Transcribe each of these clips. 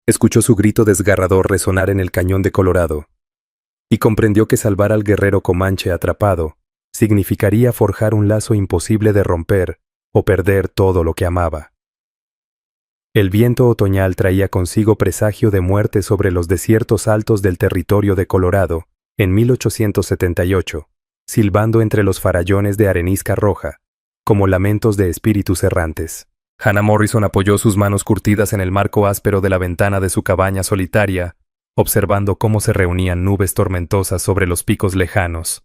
Escuchó su grito desgarrador resonar en el cañón de Colorado, y comprendió que salvar al guerrero comanche atrapado significaría forjar un lazo imposible de romper o perder todo lo que amaba. El viento otoñal traía consigo presagio de muerte sobre los desiertos altos del territorio de Colorado en 1878, silbando entre los farallones de arenisca roja, como lamentos de espíritus errantes. Hannah Morrison apoyó sus manos curtidas en el marco áspero de la ventana de su cabaña solitaria, observando cómo se reunían nubes tormentosas sobre los picos lejanos.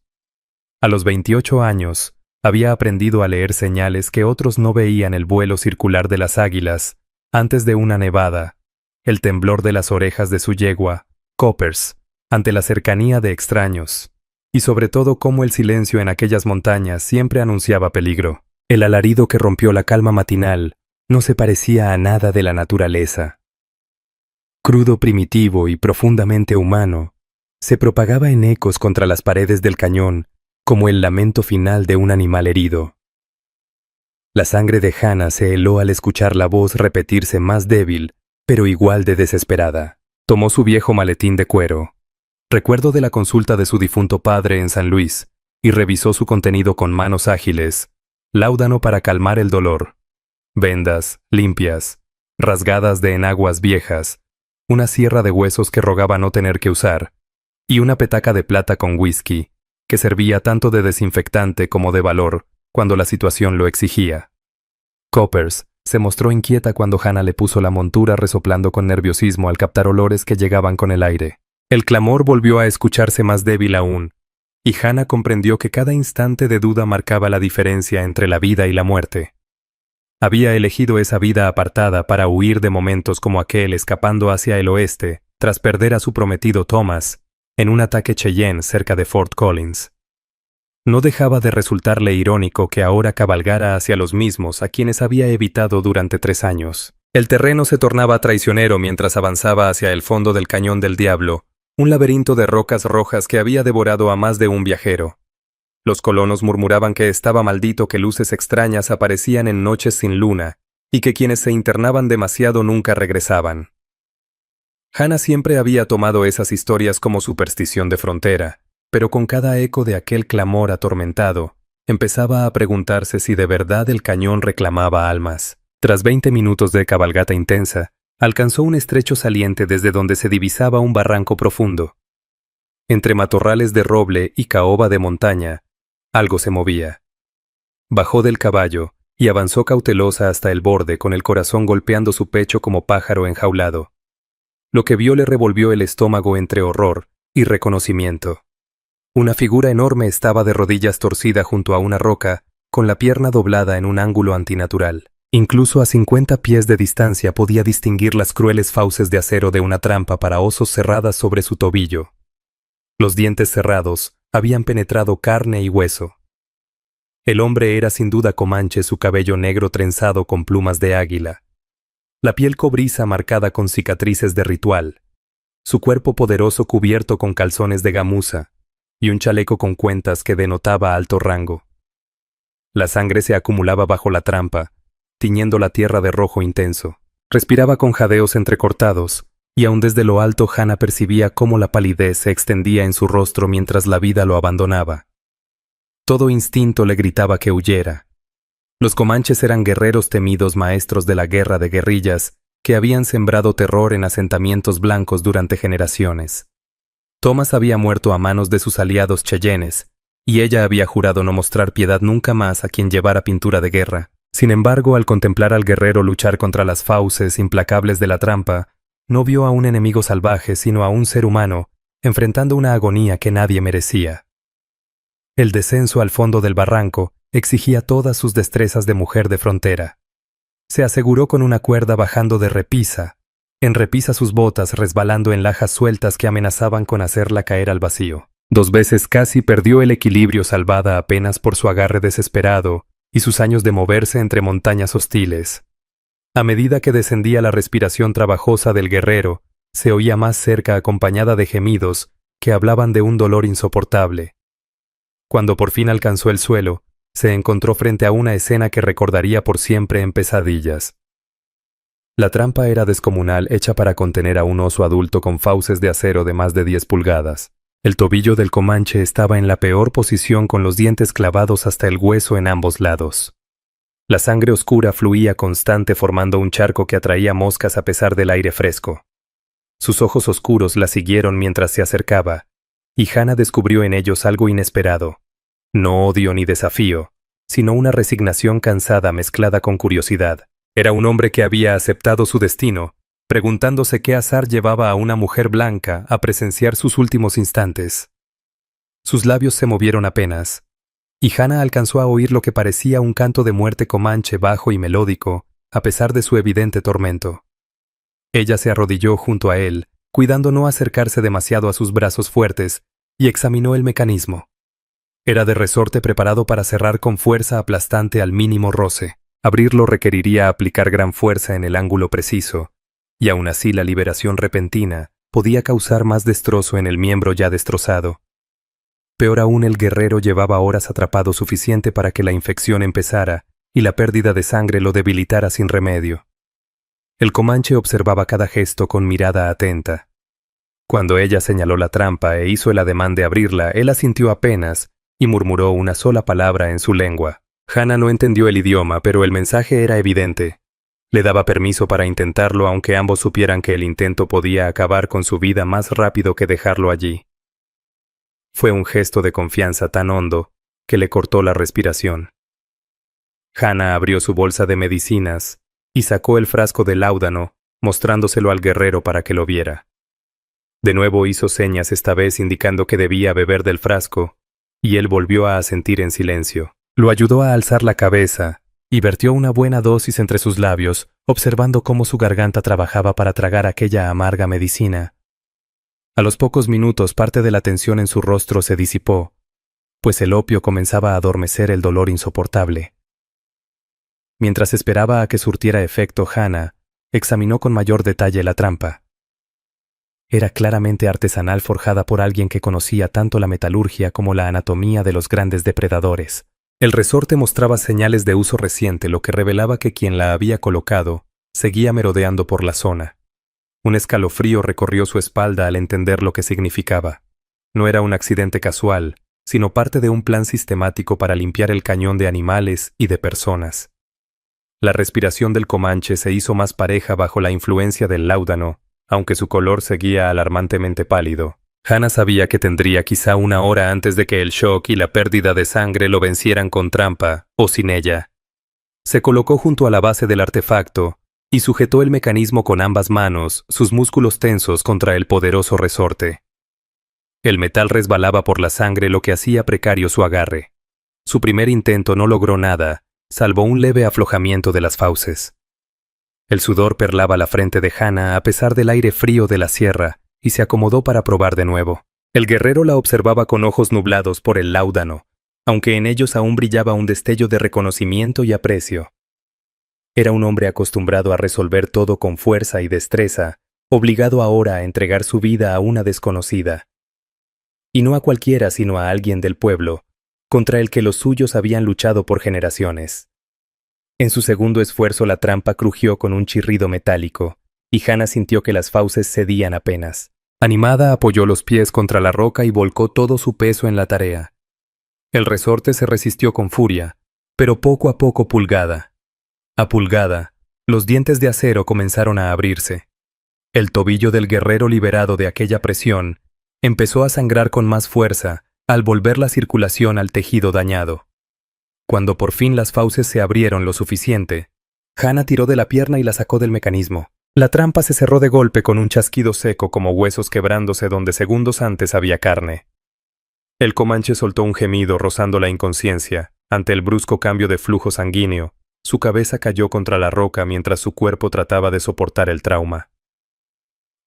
A los 28 años, había aprendido a leer señales que otros no veían: el vuelo circular de las águilas antes de una nevada, el temblor de las orejas de su yegua, Coppers, ante la cercanía de extraños, y sobre todo cómo el silencio en aquellas montañas siempre anunciaba peligro. El alarido que rompió la calma matinal no se parecía a nada de la naturaleza. Crudo, primitivo y profundamente humano, se propagaba en ecos contra las paredes del cañón como el lamento final de un animal herido. La sangre de Hannah se heló al escuchar la voz repetirse, más débil, pero igual de desesperada. Tomó su viejo maletín de cuero, recuerdo de la consulta de su difunto padre en San Luis, y revisó su contenido con manos ágiles: láudano para calmar el dolor, vendas limpias, rasgadas de enaguas viejas, una sierra de huesos que rogaba no tener que usar, y una petaca de plata con whisky, que servía tanto de desinfectante como de valor cuando la situación lo exigía. Coppers se mostró inquieta cuando Hannah le puso la montura, resoplando con nerviosismo al captar olores que llegaban con el aire. El clamor volvió a escucharse más débil aún, y Hannah comprendió que cada instante de duda marcaba la diferencia entre la vida y la muerte. Había elegido esa vida apartada para huir de momentos como aquel, escapando hacia el oeste, tras perder a su prometido Thomas, en un ataque Cheyenne cerca de Fort Collins. No dejaba de resultarle irónico que ahora cabalgara hacia los mismos a quienes había evitado durante 3 años. El terreno se tornaba traicionero mientras avanzaba hacia el fondo del Cañón del Diablo, un laberinto de rocas rojas que había devorado a más de un viajero. Los colonos murmuraban que estaba maldito, que luces extrañas aparecían en noches sin luna, y que quienes se internaban demasiado nunca regresaban. Hannah siempre había tomado esas historias como superstición de frontera, pero con cada eco de aquel clamor atormentado, empezaba a preguntarse si de verdad el cañón reclamaba almas. Tras 20 minutos de cabalgata intensa, alcanzó un estrecho saliente desde donde se divisaba un barranco profundo. Entre matorrales de roble y caoba de montaña, algo se movía. Bajó del caballo y avanzó cautelosa hasta el borde, con el corazón golpeando su pecho como pájaro enjaulado. Lo que vio le revolvió el estómago entre horror y reconocimiento. Una figura enorme estaba de rodillas, torcida junto a una roca, con la pierna doblada en un ángulo antinatural. Incluso a 50 pies de distancia podía distinguir las crueles fauces de acero de una trampa para osos cerradas sobre su tobillo. Los dientes cerrados habían penetrado carne y hueso. El hombre era sin duda comanche, su cabello negro trenzado con plumas de águila, la piel cobriza marcada con cicatrices de ritual, su cuerpo poderoso cubierto con calzones de gamuza, y un chaleco con cuentas que denotaba alto rango. La sangre se acumulaba bajo la trampa, tiñendo la tierra de rojo intenso. Respiraba con jadeos entrecortados, y aun desde lo alto Hannah percibía cómo la palidez se extendía en su rostro mientras la vida lo abandonaba. Todo instinto le gritaba que huyera. Los comanches eran guerreros temidos, maestros de la guerra de guerrillas, que habían sembrado terror en asentamientos blancos durante generaciones. Thomas había muerto a manos de sus aliados cheyennes, y ella había jurado no mostrar piedad nunca más a quien llevara pintura de guerra. Sin embargo, al contemplar al guerrero luchar contra las fauces implacables de la trampa, no vio a un enemigo salvaje, sino a un ser humano, enfrentando una agonía que nadie merecía. El descenso al fondo del barranco exigía todas sus destrezas de mujer de frontera. Se aseguró con una cuerda bajando de repisa, en repisa sus botas resbalando en lajas sueltas que amenazaban con hacerla caer al vacío. 2 veces casi perdió el equilibrio, salvada apenas por su agarre desesperado y sus años de moverse entre montañas hostiles. A medida que descendía, la respiración trabajosa del guerrero se oía más cerca, acompañada de gemidos que hablaban de un dolor insoportable. Cuando por fin alcanzó el suelo, se encontró frente a una escena que recordaría por siempre en pesadillas. La trampa era descomunal, hecha para contener a un oso adulto con fauces de acero de más de 10 pulgadas. El tobillo del comanche estaba en la peor posición, con los dientes clavados hasta el hueso en ambos lados. La sangre oscura fluía constante, formando un charco que atraía moscas a pesar del aire fresco. Sus ojos oscuros la siguieron mientras se acercaba, y Hannah descubrió en ellos algo inesperado. No odio ni desafío, sino una resignación cansada mezclada con curiosidad. Era un hombre que había aceptado su destino, preguntándose qué azar llevaba a una mujer blanca a presenciar sus últimos instantes. Sus labios se movieron apenas, y Hannah alcanzó a oír lo que parecía un canto de muerte comanche bajo y melódico, a pesar de su evidente tormento. Ella se arrodilló junto a él, cuidando no acercarse demasiado a sus brazos fuertes, y examinó el mecanismo. Era de resorte, preparado para cerrar con fuerza aplastante al mínimo roce. Abrirlo requeriría aplicar gran fuerza en el ángulo preciso, y aún así la liberación repentina podía causar más destrozo en el miembro ya destrozado. Peor aún, el guerrero llevaba horas atrapado, suficiente para que la infección empezara y la pérdida de sangre lo debilitara sin remedio. El comanche observaba cada gesto con mirada atenta. Cuando ella señaló la trampa e hizo el ademán de abrirla, él asintió apenas y murmuró una sola palabra en su lengua. Hannah no entendió el idioma, pero el mensaje era evidente. Le daba permiso para intentarlo, aunque ambos supieran que el intento podía acabar con su vida más rápido que dejarlo allí. Fue un gesto de confianza tan hondo que le cortó la respiración. Hannah abrió su bolsa de medicinas y sacó el frasco de láudano, mostrándoselo al guerrero para que lo viera. De nuevo hizo señas, esta vez indicando que debía beber del frasco, y él volvió a asentir en silencio. Lo ayudó a alzar la cabeza y vertió una buena dosis entre sus labios, observando cómo su garganta trabajaba para tragar aquella amarga medicina. A los pocos minutos, parte de la tensión en su rostro se disipó, pues el opio comenzaba a adormecer el dolor insoportable. Mientras esperaba a que surtiera efecto, Hannah examinó con mayor detalle la trampa. Era claramente artesanal, forjada por alguien que conocía tanto la metalurgia como la anatomía de los grandes depredadores. El resorte mostraba señales de uso reciente, lo que revelaba que quien la había colocado seguía merodeando por la zona. Un escalofrío recorrió su espalda al entender lo que significaba. No era un accidente casual, sino parte de un plan sistemático para limpiar el cañón de animales y de personas. La respiración del comanche se hizo más pareja bajo la influencia del láudano, aunque su color seguía alarmantemente pálido. Hannah sabía que tendría quizá una hora antes de que el shock y la pérdida de sangre lo vencieran con trampa o sin ella. Se colocó junto a la base del artefacto y sujetó el mecanismo con ambas manos, sus músculos tensos contra el poderoso resorte. El metal resbalaba por la sangre, lo que hacía precario su agarre. Su primer intento no logró nada, salvo un leve aflojamiento de las fauces. El sudor perlaba la frente de Hannah a pesar del aire frío de la sierra, y se acomodó para probar de nuevo. El guerrero la observaba con ojos nublados por el láudano, aunque en ellos aún brillaba un destello de reconocimiento y aprecio. Era un hombre acostumbrado a resolver todo con fuerza y destreza, obligado ahora a entregar su vida a una desconocida. Y no a cualquiera, sino a alguien del pueblo, contra el que los suyos habían luchado por generaciones. En su segundo esfuerzo, la trampa crujió con un chirrido metálico, y Hannah sintió que las fauces cedían apenas. Animada, apoyó los pies contra la roca y volcó todo su peso en la tarea. El resorte se resistió con furia, pero poco a poco, pulgada a pulgada, los dientes de acero comenzaron a abrirse. El tobillo del guerrero, liberado de aquella presión, empezó a sangrar con más fuerza al volver la circulación al tejido dañado. Cuando por fin las fauces se abrieron lo suficiente, Hannah tiró de la pierna y la sacó del mecanismo. La trampa se cerró de golpe con un chasquido seco, como huesos quebrándose donde segundos antes había carne. El comanche soltó un gemido rozando la inconsciencia. Ante el brusco cambio de flujo sanguíneo, su cabeza cayó contra la roca mientras su cuerpo trataba de soportar el trauma.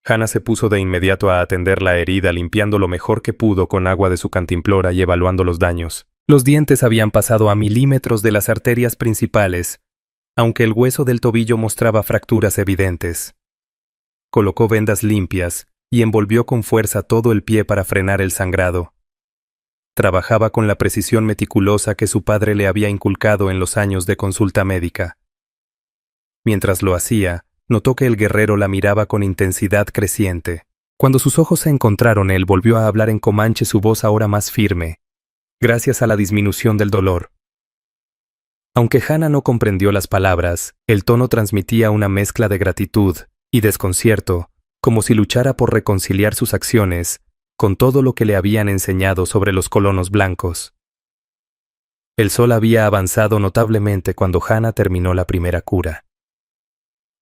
Hannah se puso de inmediato a atender la herida, limpiando lo mejor que pudo con agua de su cantimplora y evaluando los daños. Los dientes habían pasado a milímetros de las arterias principales, aunque el hueso del tobillo mostraba fracturas evidentes. Colocó vendas limpias y envolvió con fuerza todo el pie para frenar el sangrado. Trabajaba con la precisión meticulosa que su padre le había inculcado en los años de consulta médica. Mientras lo hacía, notó que el guerrero la miraba con intensidad creciente. Cuando sus ojos se encontraron, él volvió a hablar en comanche, su voz ahora más firme, gracias a la disminución del dolor. Aunque Hannah no comprendió las palabras, el tono transmitía una mezcla de gratitud y desconcierto, como si luchara por reconciliar sus acciones con todo lo que le habían enseñado sobre los colonos blancos. El sol había avanzado notablemente cuando Hannah terminó la primera cura.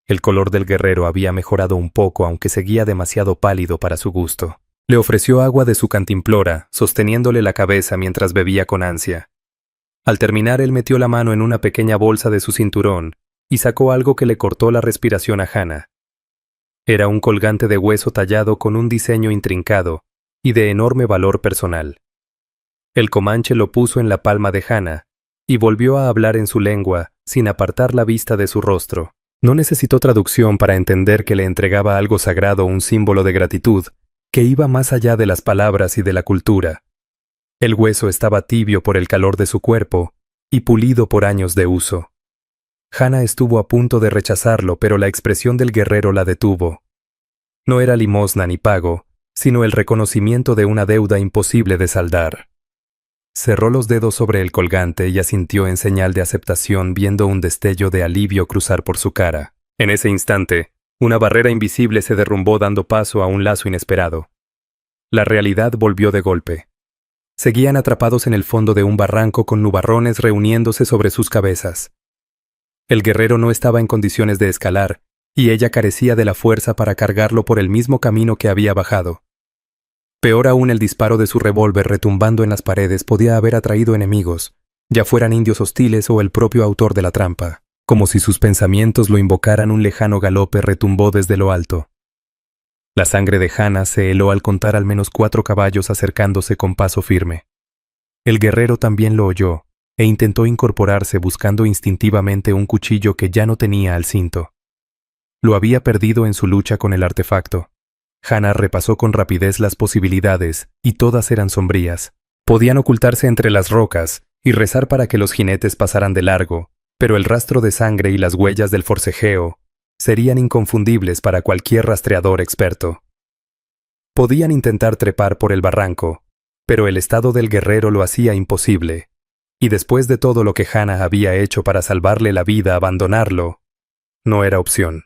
El color del guerrero había mejorado un poco, aunque seguía demasiado pálido para su gusto. Le ofreció agua de su cantimplora, sosteniéndole la cabeza mientras bebía con ansia. Al terminar, él metió la mano en una pequeña bolsa de su cinturón y sacó algo que le cortó la respiración a Hannah. Era un colgante de hueso tallado con un diseño intrincado y de enorme valor personal. El comanche lo puso en la palma de Hannah y volvió a hablar en su lengua, sin apartar la vista de su rostro. No necesitó traducción para entender que le entregaba algo sagrado, un símbolo de gratitud que iba más allá de las palabras y de la cultura. El hueso estaba tibio por el calor de su cuerpo y pulido por años de uso. Hannah estuvo a punto de rechazarlo, pero la expresión del guerrero la detuvo. No era limosna ni pago, sino el reconocimiento de una deuda imposible de saldar. Cerró los dedos sobre el colgante y asintió en señal de aceptación, viendo un destello de alivio cruzar por su cara. En ese instante, una barrera invisible se derrumbó, dando paso a un lazo inesperado. La realidad volvió de golpe. Seguían atrapados en el fondo de un barranco con nubarrones reuniéndose sobre sus cabezas. El guerrero no estaba en condiciones de escalar, y ella carecía de la fuerza para cargarlo por el mismo camino que había bajado. Peor aún, el disparo de su revólver retumbando en las paredes podía haber atraído enemigos, ya fueran indios hostiles o el propio autor de la trampa. Como si sus pensamientos lo invocaran, un lejano galope retumbó desde lo alto. La sangre de Hannah se heló al contar al menos 4 caballos acercándose con paso firme. El guerrero también lo oyó, e intentó incorporarse buscando instintivamente un cuchillo que ya no tenía al cinto. Lo había perdido en su lucha con el artefacto. Hannah repasó con rapidez las posibilidades, y todas eran sombrías. Podían ocultarse entre las rocas y rezar para que los jinetes pasaran de largo, pero el rastro de sangre y las huellas del forcejeo serían inconfundibles para cualquier rastreador experto. Podían intentar trepar por el barranco, pero el estado del guerrero lo hacía imposible, y después de todo lo que Hannah había hecho para salvarle la vida, abandonarlo no era opción.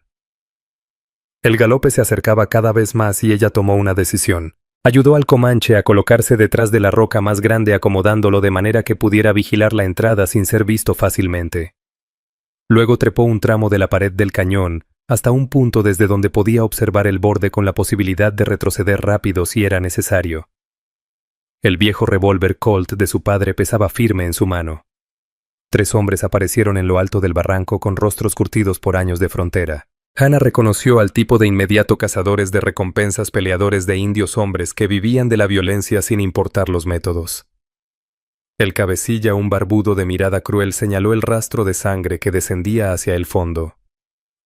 El galope se acercaba cada vez más y ella tomó una decisión. Ayudó al comanche a colocarse detrás de la roca más grande, acomodándolo de manera que pudiera vigilar la entrada sin ser visto fácilmente. Luego trepó un tramo de la pared del cañón hasta un punto desde donde podía observar el borde, con la posibilidad de retroceder rápido si era necesario. El viejo revólver Colt de su padre pesaba firme en su mano. 3 hombres aparecieron en lo alto del barranco con rostros curtidos por años de frontera. Hannah reconoció al tipo de inmediato: cazadores de recompensas, peleadores de indios, hombres que vivían de la violencia sin importar los métodos. El cabecilla, un barbudo de mirada cruel, señaló el rastro de sangre que descendía hacia el fondo.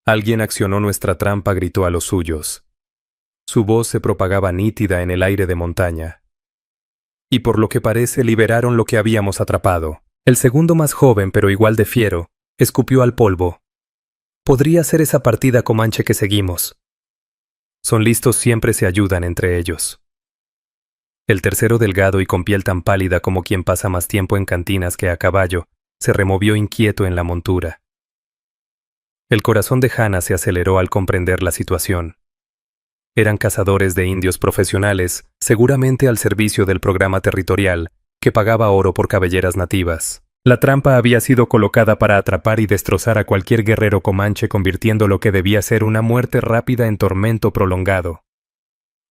Alguien accionó nuestra trampa, gritó a los suyos. Su voz se propagaba nítida en el aire de montaña. Y por lo que parece, liberaron lo que habíamos atrapado. El segundo, más joven pero igual de fiero, escupió al polvo. Podría ser esa partida comanche que seguimos. Son listos, siempre se ayudan entre ellos. El tercero, delgado y con piel tan pálida como quien pasa más tiempo en cantinas que a caballo, se removió inquieto en la montura. El corazón de Hannah se aceleró al comprender la situación. Eran cazadores de indios profesionales, seguramente al servicio del programa territorial, que pagaba oro por cabelleras nativas. La trampa había sido colocada para atrapar y destrozar a cualquier guerrero comanche, convirtiendo lo que debía ser una muerte rápida en tormento prolongado.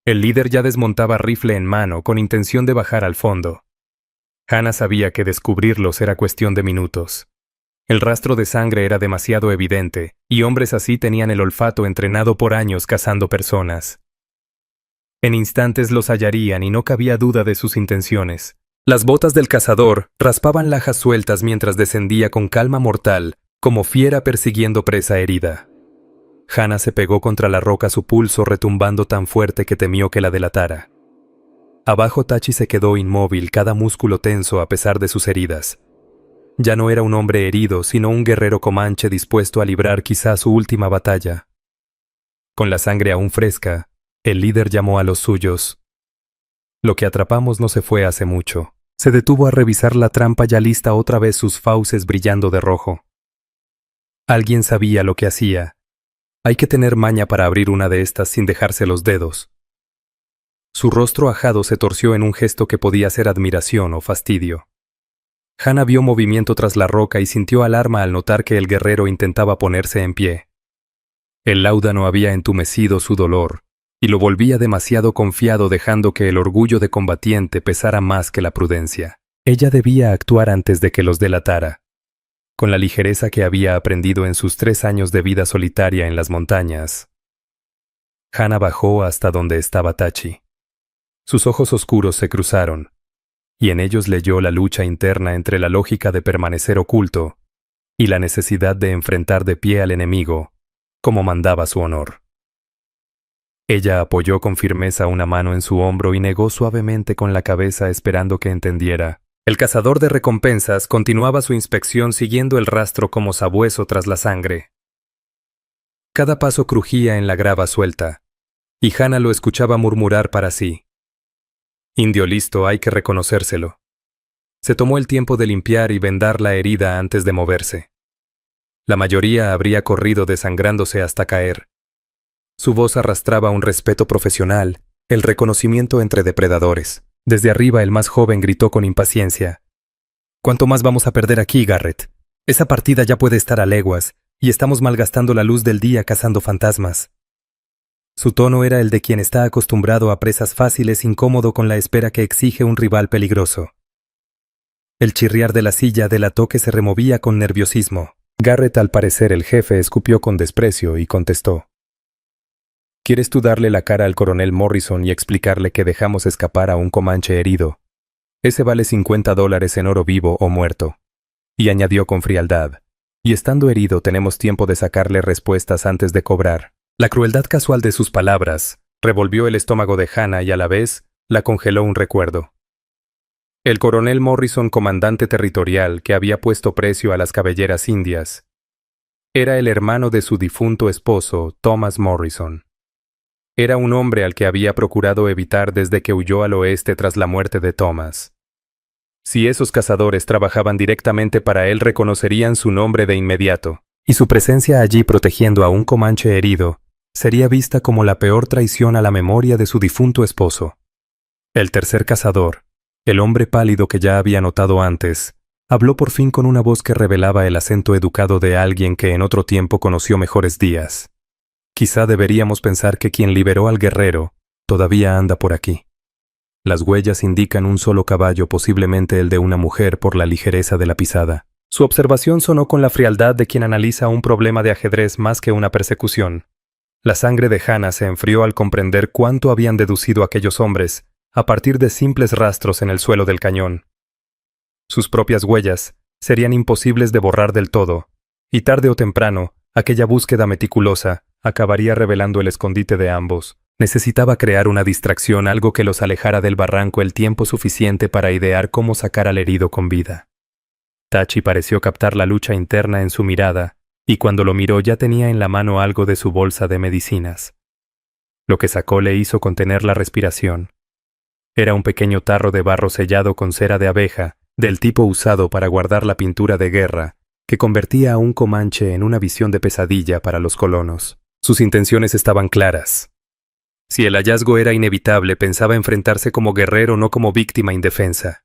El líder ya desmontaba rifle en mano con intención de bajar al fondo. Hannah sabía que descubrirlos era cuestión de minutos. El rastro de sangre era demasiado evidente, y hombres así tenían el olfato entrenado por años cazando personas. En instantes los hallarían y no cabía duda de sus intenciones. Las botas del cazador raspaban lajas sueltas mientras descendía con calma mortal, como fiera persiguiendo presa herida. Hannah se pegó contra la roca, su pulso retumbando tan fuerte que temió que la delatara. Abajo, Tachi se quedó inmóvil, cada músculo tenso a pesar de sus heridas. Ya no era un hombre herido, sino un guerrero comanche dispuesto a librar quizá su última batalla. Con la sangre aún fresca, el líder llamó a los suyos. Lo que atrapamos no se fue hace mucho. Se detuvo a revisar la trampa ya lista, otra vez sus fauces brillando de rojo. Alguien sabía lo que hacía. Hay que tener maña para abrir una de estas sin dejarse los dedos. Su rostro ajado se torció en un gesto que podía ser admiración o fastidio. Hannah vio movimiento tras la roca y sintió alarma al notar que el guerrero intentaba ponerse en pie. El láudano había entumecido su dolor y lo volvía demasiado confiado, dejando que el orgullo de combatiente pesara más que la prudencia. Ella debía actuar antes de que los delatara. Con la ligereza que había aprendido en sus 3 años de vida solitaria en las montañas. Hannah bajó hasta donde estaba Tachi. Sus ojos oscuros se cruzaron, y en ellos leyó la lucha interna entre la lógica de permanecer oculto y la necesidad de enfrentar de pie al enemigo, como mandaba su honor. Ella apoyó con firmeza una mano en su hombro y negó suavemente con la cabeza, esperando que entendiera. El cazador de recompensas continuaba su inspección, siguiendo el rastro como sabueso tras la sangre. Cada paso crujía en la grava suelta, y Hannah lo escuchaba murmurar para sí. Indio listo, hay que reconocérselo. Se tomó el tiempo de limpiar y vendar la herida antes de moverse. La mayoría habría corrido desangrándose hasta caer. Su voz arrastraba un respeto profesional, el reconocimiento entre depredadores. Desde arriba el más joven gritó con impaciencia. ¿Cuánto más vamos a perder aquí, Garrett? Esa partida ya puede estar a leguas, y estamos malgastando la luz del día cazando fantasmas. Su tono era el de quien está acostumbrado a presas fáciles, incómodo con la espera que exige un rival peligroso. El chirriar de la silla delató que se removía con nerviosismo. Garrett, al parecer el jefe, escupió con desprecio y contestó. ¿Quieres tú darle la cara al coronel Morrison y explicarle que dejamos escapar a un comanche herido? Ese vale $50 en oro vivo o muerto. Y añadió con frialdad. Y estando herido tenemos tiempo de sacarle respuestas antes de cobrar. La crueldad casual de sus palabras revolvió el estómago de Hannah y a la vez la congeló un recuerdo. El coronel Morrison, comandante territorial que había puesto precio a las cabelleras indias, era el hermano de su difunto esposo, Thomas Morrison. Era un hombre al que había procurado evitar desde que huyó al oeste tras la muerte de Thomas. Si esos cazadores trabajaban directamente para él, reconocerían su nombre de inmediato, y su presencia allí protegiendo a un comanche herido sería vista como la peor traición a la memoria de su difunto esposo. El tercer cazador, el hombre pálido que ya había notado antes, habló por fin con una voz que revelaba el acento educado de alguien que en otro tiempo conoció mejores días. Quizá deberíamos pensar que quien liberó al guerrero todavía anda por aquí. Las huellas indican un solo caballo, posiblemente el de una mujer, por la ligereza de la pisada. Su observación sonó con la frialdad de quien analiza un problema de ajedrez más que una persecución. La sangre de Hannah se enfrió al comprender cuánto habían deducido aquellos hombres a partir de simples rastros en el suelo del cañón. Sus propias huellas serían imposibles de borrar del todo, y tarde o temprano, aquella búsqueda meticulosa acabaría revelando el escondite de ambos. Necesitaba crear una distracción, algo que los alejara del barranco el tiempo suficiente para idear cómo sacar al herido con vida. Tachi pareció captar la lucha interna en su mirada, y cuando lo miró ya tenía en la mano algo de su bolsa de medicinas. Lo que sacó le hizo contener la respiración. Era un pequeño tarro de barro sellado con cera de abeja, del tipo usado para guardar la pintura de guerra, que convertía a un comanche en una visión de pesadilla para los colonos. Sus intenciones estaban claras. Si el hallazgo era inevitable, pensaba enfrentarse como guerrero, no como víctima indefensa.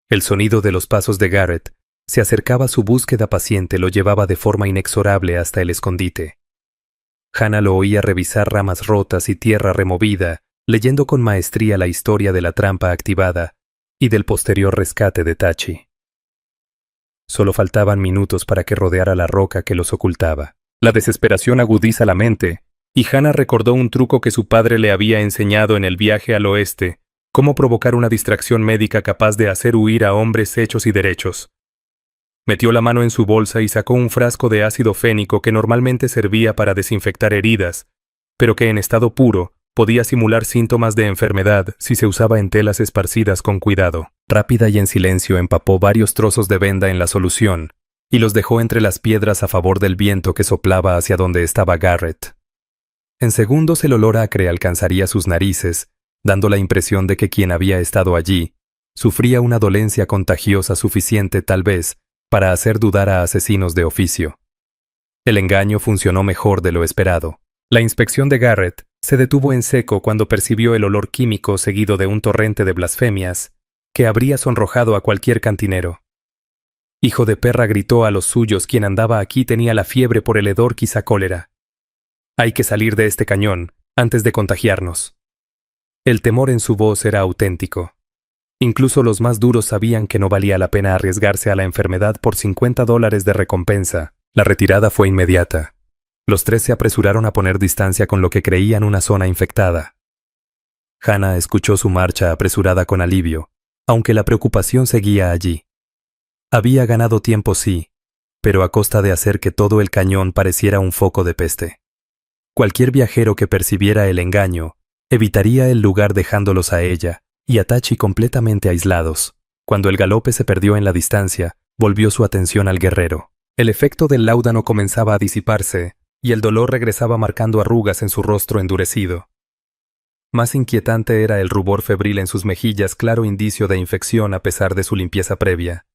El sonido de los pasos de Garrett se acercaba a su búsqueda paciente, lo llevaba de forma inexorable hasta el escondite. Hannah lo oía revisar ramas rotas y tierra removida, leyendo con maestría la historia de la trampa activada y del posterior rescate de Tachi. Solo faltaban minutos para que rodeara la roca que los ocultaba. La desesperación agudiza la mente, y Hannah recordó un truco que su padre le había enseñado en el viaje al oeste, cómo provocar una distracción médica capaz de hacer huir a hombres hechos y derechos. Metió la mano en su bolsa y sacó un frasco de ácido fénico que normalmente servía para desinfectar heridas, pero que en estado puro podía simular síntomas de enfermedad si se usaba en telas esparcidas con cuidado. Rápida y en silencio empapó varios trozos de venda en la solución y los dejó entre las piedras a favor del viento que soplaba hacia donde estaba Garrett. En segundos el olor acre alcanzaría sus narices, dando la impresión de que quien había estado allí sufría una dolencia contagiosa suficiente tal vez para hacer dudar a asesinos de oficio. El engaño funcionó mejor de lo esperado. La inspección de Garrett se detuvo en seco cuando percibió el olor químico seguido de un torrente de blasfemias que habría sonrojado a cualquier cantinero. «Hijo de perra», gritó a los suyos, «quien andaba aquí tenía la fiebre por el hedor, quizá cólera. Hay que salir de este cañón antes de contagiarnos». El temor en su voz era auténtico. Incluso los más duros sabían que no valía la pena arriesgarse a la enfermedad por $50 de recompensa. La retirada fue inmediata. Los tres se apresuraron a poner distancia con lo que creían una zona infectada. Hannah escuchó su marcha apresurada con alivio, aunque la preocupación seguía allí. Había ganado tiempo, sí, pero a costa de hacer que todo el cañón pareciera un foco de peste. Cualquier viajero que percibiera el engaño evitaría el lugar dejándolos a ella y a Tachi completamente aislados. Cuando el galope se perdió en la distancia, volvió su atención al guerrero. El efecto del láudano comenzaba a disiparse y el dolor regresaba marcando arrugas en su rostro endurecido. Más inquietante era el rubor febril en sus mejillas, claro indicio de infección a pesar de su limpieza previa.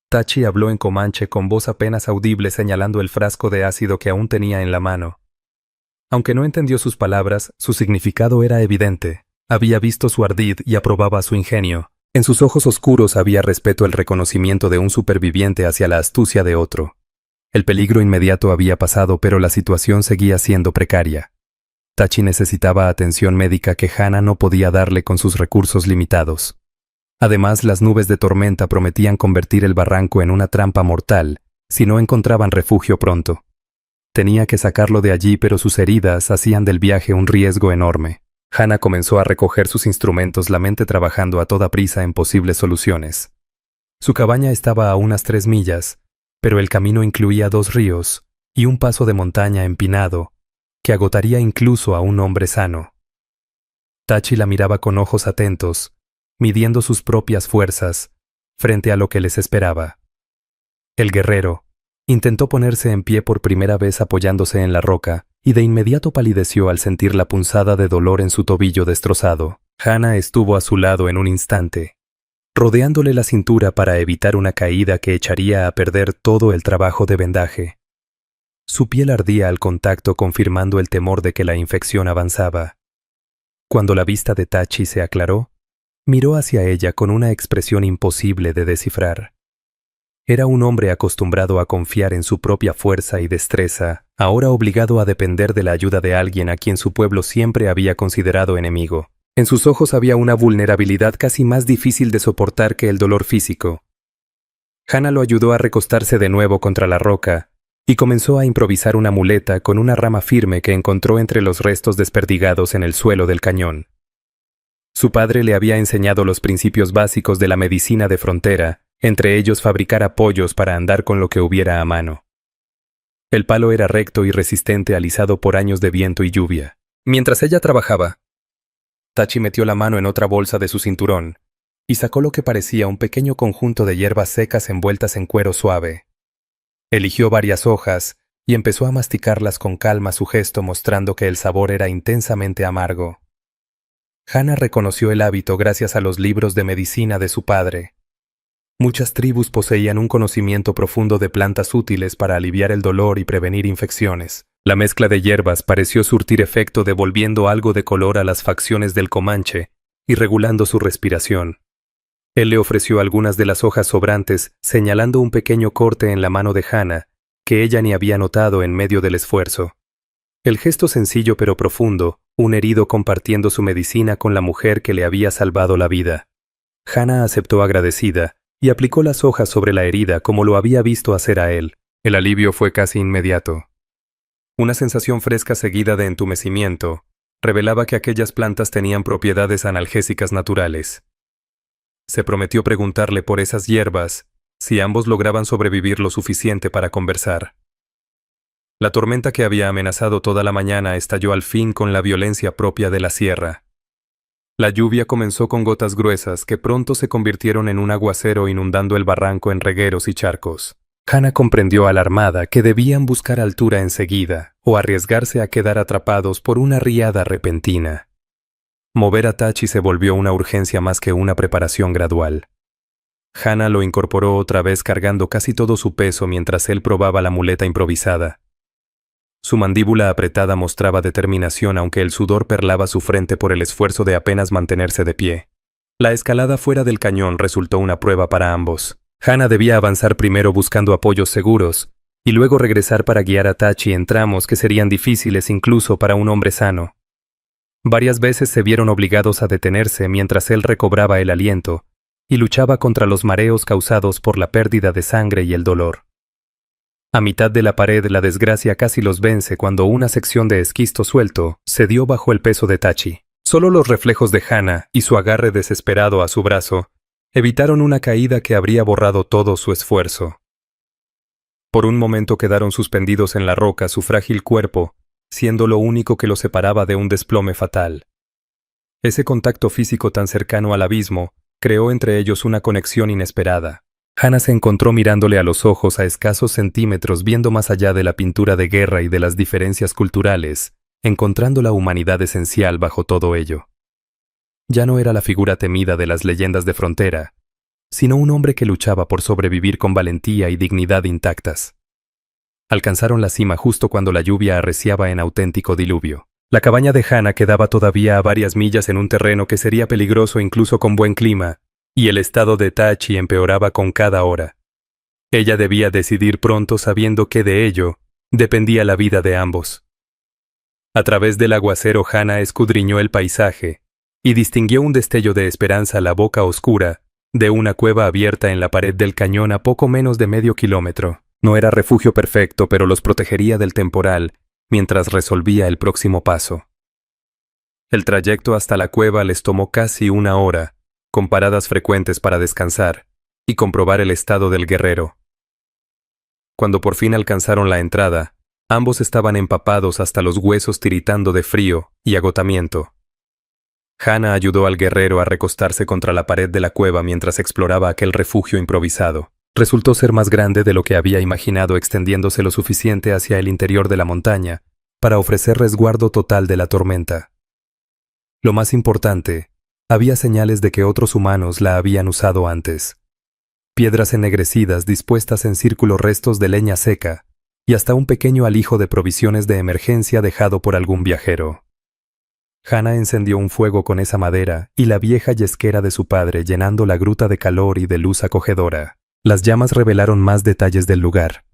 Tachi habló en comanche con voz apenas audible, señalando el frasco de ácido que aún tenía en la mano. Aunque no entendió sus palabras, su significado era evidente. Había visto su ardid y aprobaba su ingenio. En sus ojos oscuros había respeto, el reconocimiento de un superviviente hacia la astucia de otro. El peligro inmediato había pasado, pero la situación seguía siendo precaria. Tachi necesitaba atención médica que Hannah no podía darle con sus recursos limitados. Además, las nubes de tormenta prometían convertir el barranco en una trampa mortal si no encontraban refugio pronto. Tenía que sacarlo de allí, pero sus heridas hacían del viaje un riesgo enorme. Hannah comenzó a recoger sus instrumentos, la mente trabajando a toda prisa en posibles soluciones. Su cabaña estaba a unas 3 millas, pero el camino incluía 2 ríos y un paso de montaña empinado que agotaría incluso a un hombre sano. Tachi la miraba con ojos atentos, midiendo sus propias fuerzas frente a lo que les esperaba. El guerrero intentó ponerse en pie por primera vez apoyándose en la roca, y de inmediato palideció al sentir la punzada de dolor en su tobillo destrozado. Hannah estuvo a su lado en un instante, rodeándole la cintura para evitar una caída que echaría a perder todo el trabajo de vendaje. Su piel ardía al contacto, confirmando el temor de que la infección avanzaba. Cuando la vista de Tachi se aclaró, miró hacia ella con una expresión imposible de descifrar. Era un hombre acostumbrado a confiar en su propia fuerza y destreza, ahora obligado a depender de la ayuda de alguien a quien su pueblo siempre había considerado enemigo. En sus ojos había una vulnerabilidad casi más difícil de soportar que el dolor físico. Hannah lo ayudó a recostarse de nuevo contra la roca y comenzó a improvisar una muleta con una rama firme que encontró entre los restos desperdigados en el suelo del cañón. Su padre le había enseñado los principios básicos de la medicina de frontera, entre ellos fabricar apoyos para andar con lo que hubiera a mano. El palo era recto y resistente, alisado por años de viento y lluvia. Mientras ella trabajaba, Tachi metió la mano en otra bolsa de su cinturón y sacó lo que parecía un pequeño conjunto de hierbas secas envueltas en cuero suave. Eligió varias hojas y empezó a masticarlas con calma, su gesto mostrando que el sabor era intensamente amargo. Hannah reconoció el hábito gracias a los libros de medicina de su padre. Muchas tribus poseían un conocimiento profundo de plantas útiles para aliviar el dolor y prevenir infecciones. La mezcla de hierbas pareció surtir efecto, devolviendo algo de color a las facciones del comanche y regulando su respiración. Él le ofreció algunas de las hojas sobrantes, señalando un pequeño corte en la mano de Hannah, que ella ni había notado en medio del esfuerzo. El gesto sencillo pero profundo, un herido compartiendo su medicina con la mujer que le había salvado la vida. Hannah aceptó agradecida y aplicó las hojas sobre la herida como lo había visto hacer a él. El alivio fue casi inmediato. Una sensación fresca seguida de entumecimiento revelaba que aquellas plantas tenían propiedades analgésicas naturales. Se prometió preguntarle por esas hierbas si ambos lograban sobrevivir lo suficiente para conversar. La tormenta que había amenazado toda la mañana estalló al fin con la violencia propia de la sierra. La lluvia comenzó con gotas gruesas que pronto se convirtieron en un aguacero, inundando el barranco en regueros y charcos. Hana comprendió alarmada que debían buscar altura enseguida o arriesgarse a quedar atrapados por una riada repentina. Mover a Tachi se volvió una urgencia más que una preparación gradual. Hana lo incorporó otra vez cargando casi todo su peso mientras él probaba la muleta improvisada. Su mandíbula apretada mostraba determinación aunque el sudor perlaba su frente por el esfuerzo de apenas mantenerse de pie. La escalada fuera del cañón resultó una prueba para ambos. Hana debía avanzar primero buscando apoyos seguros, y luego regresar para guiar a Tachi en tramos que serían difíciles incluso para un hombre sano. Varias veces se vieron obligados a detenerse mientras él recobraba el aliento, y luchaba contra los mareos causados por la pérdida de sangre y el dolor. A mitad de la pared la desgracia casi los vence cuando una sección de esquisto suelto cedió bajo el peso de Tachi. Solo los reflejos de Hana y su agarre desesperado a su brazo evitaron una caída que habría borrado todo su esfuerzo. Por un momento quedaron suspendidos en la roca su frágil cuerpo, siendo lo único que los separaba de un desplome fatal. Ese contacto físico tan cercano al abismo creó entre ellos una conexión inesperada. Hana se encontró mirándole a los ojos a escasos centímetros, viendo más allá de la pintura de guerra y de las diferencias culturales, encontrando la humanidad esencial bajo todo ello. Ya no era la figura temida de las leyendas de frontera, sino un hombre que luchaba por sobrevivir con valentía y dignidad intactas. Alcanzaron la cima justo cuando la lluvia arreciaba en auténtico diluvio. La cabaña de Hana quedaba todavía a varias millas en un terreno que sería peligroso incluso con buen clima, y el estado de Tachi empeoraba con cada hora. Ella debía decidir pronto sabiendo que de ello dependía la vida de ambos. A través del aguacero Hana escudriñó el paisaje y distinguió un destello de esperanza a la boca oscura de una cueva abierta en la pared del cañón a poco menos de medio kilómetro. No era refugio perfecto, pero los protegería del temporal mientras resolvía el próximo paso. El trayecto hasta la cueva les tomó casi una hora, con paradas frecuentes para descansar y comprobar el estado del guerrero. Cuando por fin alcanzaron la entrada, ambos estaban empapados hasta los huesos, tiritando de frío y agotamiento. Hana ayudó al guerrero a recostarse contra la pared de la cueva mientras exploraba aquel refugio improvisado. Resultó ser más grande de lo que había imaginado, extendiéndose lo suficiente hacia el interior de la montaña para ofrecer resguardo total de la tormenta. Lo más importante, había señales de que otros humanos la habían usado antes. Piedras ennegrecidas dispuestas en círculo, restos de leña seca y hasta un pequeño alijo de provisiones de emergencia dejado por algún viajero. Hana encendió un fuego con esa madera y la vieja yesquera de su padre, llenando la gruta de calor y de luz acogedora. Las llamas revelaron más detalles del lugar.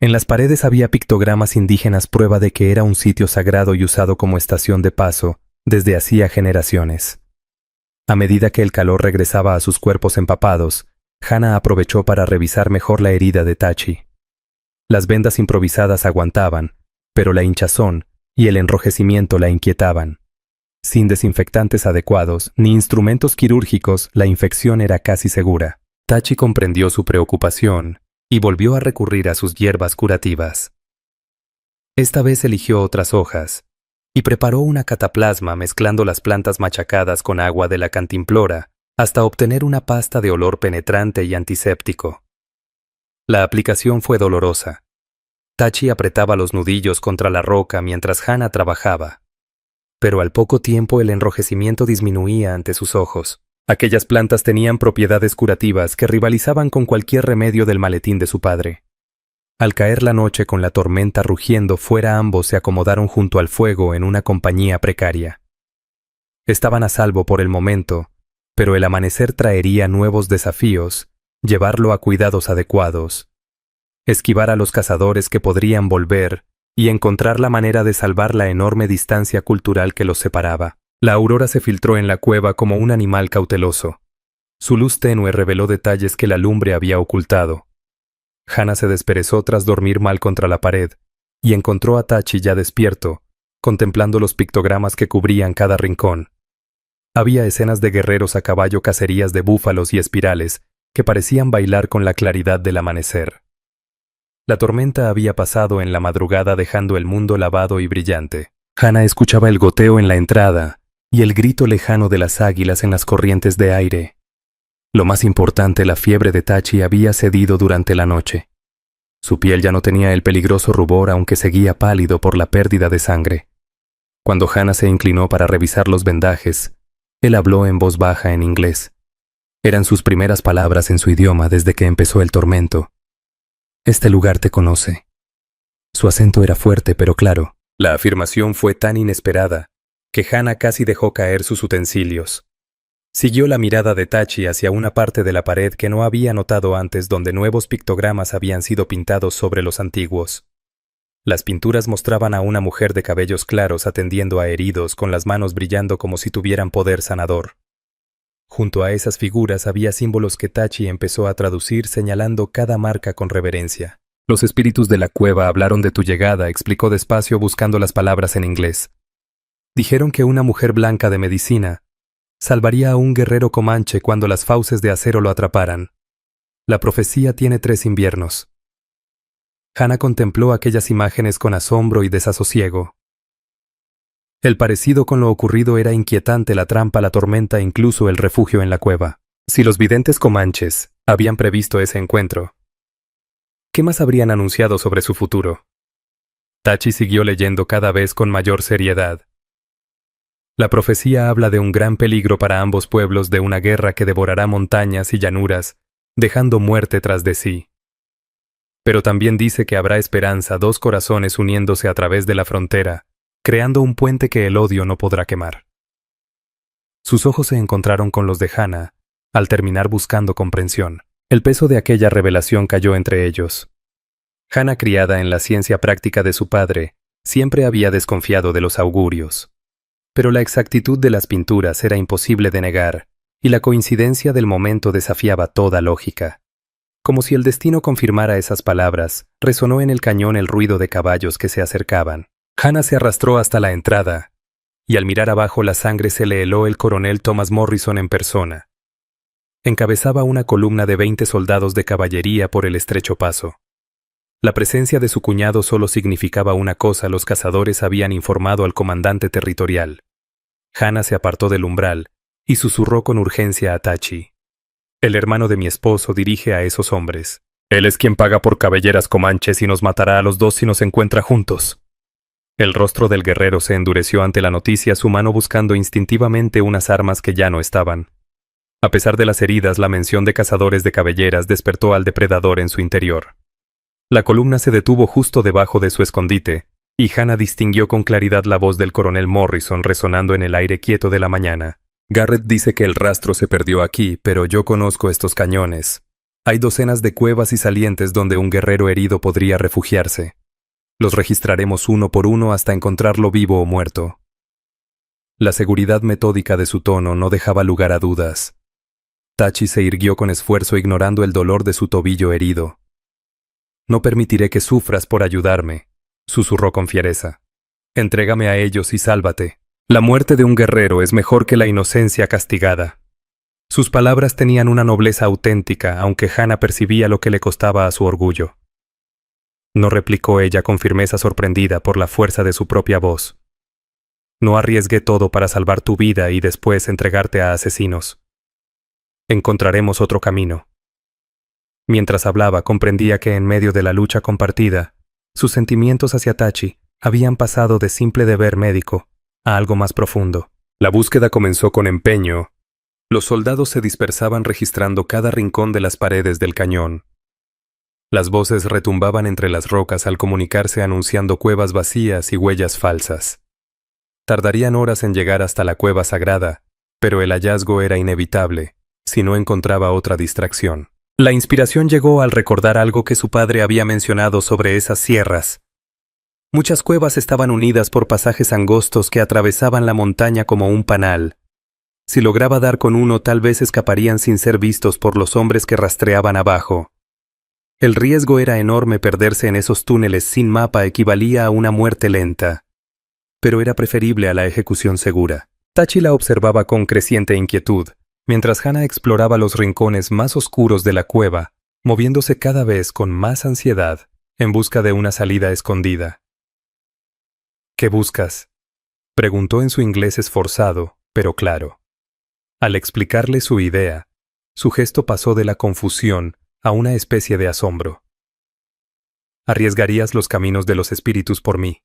En las paredes había pictogramas indígenas, prueba de que era un sitio sagrado y usado como estación de paso desde hacía generaciones. A medida que el calor regresaba a sus cuerpos empapados, Hana aprovechó para revisar mejor la herida de Tachi. Las vendas improvisadas aguantaban, pero la hinchazón y el enrojecimiento la inquietaban. Sin desinfectantes adecuados ni instrumentos quirúrgicos, la infección era casi segura. Tachi comprendió su preocupación y volvió a recurrir a sus hierbas curativas. Esta vez eligió otras hojas y preparó una cataplasma mezclando las plantas machacadas con agua de la cantimplora hasta obtener una pasta de olor penetrante y antiséptico. La aplicación fue dolorosa. Tachi apretaba los nudillos contra la roca mientras Hana trabajaba. Pero al poco tiempo el enrojecimiento disminuía ante sus ojos. Aquellas plantas tenían propiedades curativas que rivalizaban con cualquier remedio del maletín de su padre. Al caer la noche con la tormenta rugiendo fuera, ambos se acomodaron junto al fuego en una compañía precaria. Estaban a salvo por el momento, pero el amanecer traería nuevos desafíos, llevarlo a cuidados adecuados, esquivar a los cazadores que podrían volver y encontrar la manera de salvar la enorme distancia cultural que los separaba. La aurora se filtró en la cueva como un animal cauteloso. Su luz tenue reveló detalles que la lumbre había ocultado. Hana se desperezó tras dormir mal contra la pared y encontró a Tachi ya despierto, contemplando los pictogramas que cubrían cada rincón. Había escenas de guerreros a caballo, cacerías de búfalos y espirales que parecían bailar con la claridad del amanecer. La tormenta había pasado en la madrugada, dejando el mundo lavado y brillante. Hana escuchaba el goteo en la entrada y el grito lejano de las águilas en las corrientes de aire. Lo más importante, la fiebre de Tachi había cedido durante la noche. Su piel ya no tenía el peligroso rubor, aunque seguía pálido por la pérdida de sangre. Cuando Hannah se inclinó para revisar los vendajes, él habló en voz baja en inglés. Eran sus primeras palabras en su idioma desde que empezó el tormento. «Este lugar te conoce». Su acento era fuerte pero claro. La afirmación fue tan inesperada que Hannah casi dejó caer sus utensilios. Siguió la mirada de Tachi hacia una parte de la pared que no había notado antes, donde nuevos pictogramas habían sido pintados sobre los antiguos. Las pinturas mostraban a una mujer de cabellos claros atendiendo a heridos, con las manos brillando como si tuvieran poder sanador. Junto a esas figuras había símbolos que Tachi empezó a traducir, señalando cada marca con reverencia. «Los espíritus de la cueva hablaron de tu llegada», explicó despacio buscando las palabras en inglés. «Dijeron que una mujer blanca de medicina salvaría a un guerrero comanche cuando las fauces de acero lo atraparan. La profecía tiene 3 inviernos». Hannah contempló aquellas imágenes con asombro y desasosiego. El parecido con lo ocurrido era inquietante: la trampa, la tormenta, incluso el refugio en la cueva. Si los videntes comanches habían previsto ese encuentro, ¿qué más habrían anunciado sobre su futuro? Tachi siguió leyendo cada vez con mayor seriedad. La profecía habla de un gran peligro para ambos pueblos, de una guerra que devorará montañas y llanuras, dejando muerte tras de sí. Pero también dice que habrá esperanza, 2 corazones uniéndose a través de la frontera, creando un puente que el odio no podrá quemar. Sus ojos se encontraron con los de Hannah, al terminar buscando comprensión. El peso de aquella revelación cayó entre ellos. Hannah, criada en la ciencia práctica de su padre, siempre había desconfiado de los augurios. Pero la exactitud de las pinturas era imposible de negar, y la coincidencia del momento desafiaba toda lógica. Como si el destino confirmara esas palabras, resonó en el cañón el ruido de caballos que se acercaban. Hannah se arrastró hasta la entrada, y al mirar abajo la sangre se le heló. El coronel Thomas Morrison en persona. Encabezaba una columna de 20 soldados de caballería por el estrecho paso. La presencia de su cuñado solo significaba una cosa: los cazadores habían informado al comandante territorial. Hannah se apartó del umbral y susurró con urgencia a Tachi. «El hermano de mi esposo dirige a esos hombres. Él es quien paga por cabelleras comanches y nos matará a los 2 si nos encuentra juntos». El rostro del guerrero se endureció ante la noticia, su mano buscando instintivamente unas armas que ya no estaban. A pesar de las heridas, la mención de cazadores de cabelleras despertó al depredador en su interior. La columna se detuvo justo debajo de su escondite, y Hannah distinguió con claridad la voz del coronel Morrison resonando en el aire quieto de la mañana. «Garrett dice que el rastro se perdió aquí, pero yo conozco estos cañones. Hay docenas de cuevas y salientes donde un guerrero herido podría refugiarse. Los registraremos uno por uno hasta encontrarlo vivo o muerto». La seguridad metódica de su tono no dejaba lugar a dudas. Tachi se irguió con esfuerzo, ignorando el dolor de su tobillo herido. «No permitiré que sufras por ayudarme», susurró con fiereza. «Entrégame a ellos y sálvate. La muerte de un guerrero es mejor que la inocencia castigada». Sus palabras tenían una nobleza auténtica, aunque Hannah percibía lo que le costaba a su orgullo. No replicó ella con firmeza, sorprendida por la fuerza de su propia voz. «No arriesgué todo para salvar tu vida y después entregarte a asesinos. Encontraremos otro camino». Mientras hablaba, comprendía que en medio de la lucha compartida, sus sentimientos hacia Tachi habían pasado de simple deber médico a algo más profundo. La búsqueda comenzó con empeño. Los soldados se dispersaban registrando cada rincón de las paredes del cañón. Las voces retumbaban entre las rocas al comunicarse, anunciando cuevas vacías y huellas falsas. Tardarían horas en llegar hasta la cueva sagrada, pero el hallazgo era inevitable, si no encontraba otra distracción. La inspiración llegó al recordar algo que su padre había mencionado sobre esas sierras. Muchas cuevas estaban unidas por pasajes angostos que atravesaban la montaña como un panal. Si lograba dar con uno, tal vez escaparían sin ser vistos por los hombres que rastreaban abajo. El riesgo era enorme. Perderse en esos túneles sin mapa equivalía a una muerte lenta. Pero era preferible a la ejecución segura. Tachi la observaba con creciente inquietud, mientras Hannah exploraba los rincones más oscuros de la cueva, moviéndose cada vez con más ansiedad, en busca de una salida escondida. «¿Qué buscas?», preguntó en su inglés esforzado, pero claro. Al explicarle su idea, Su gesto pasó de la confusión a una especie de asombro. «¿Arriesgarías los caminos de los espíritus por mí?»,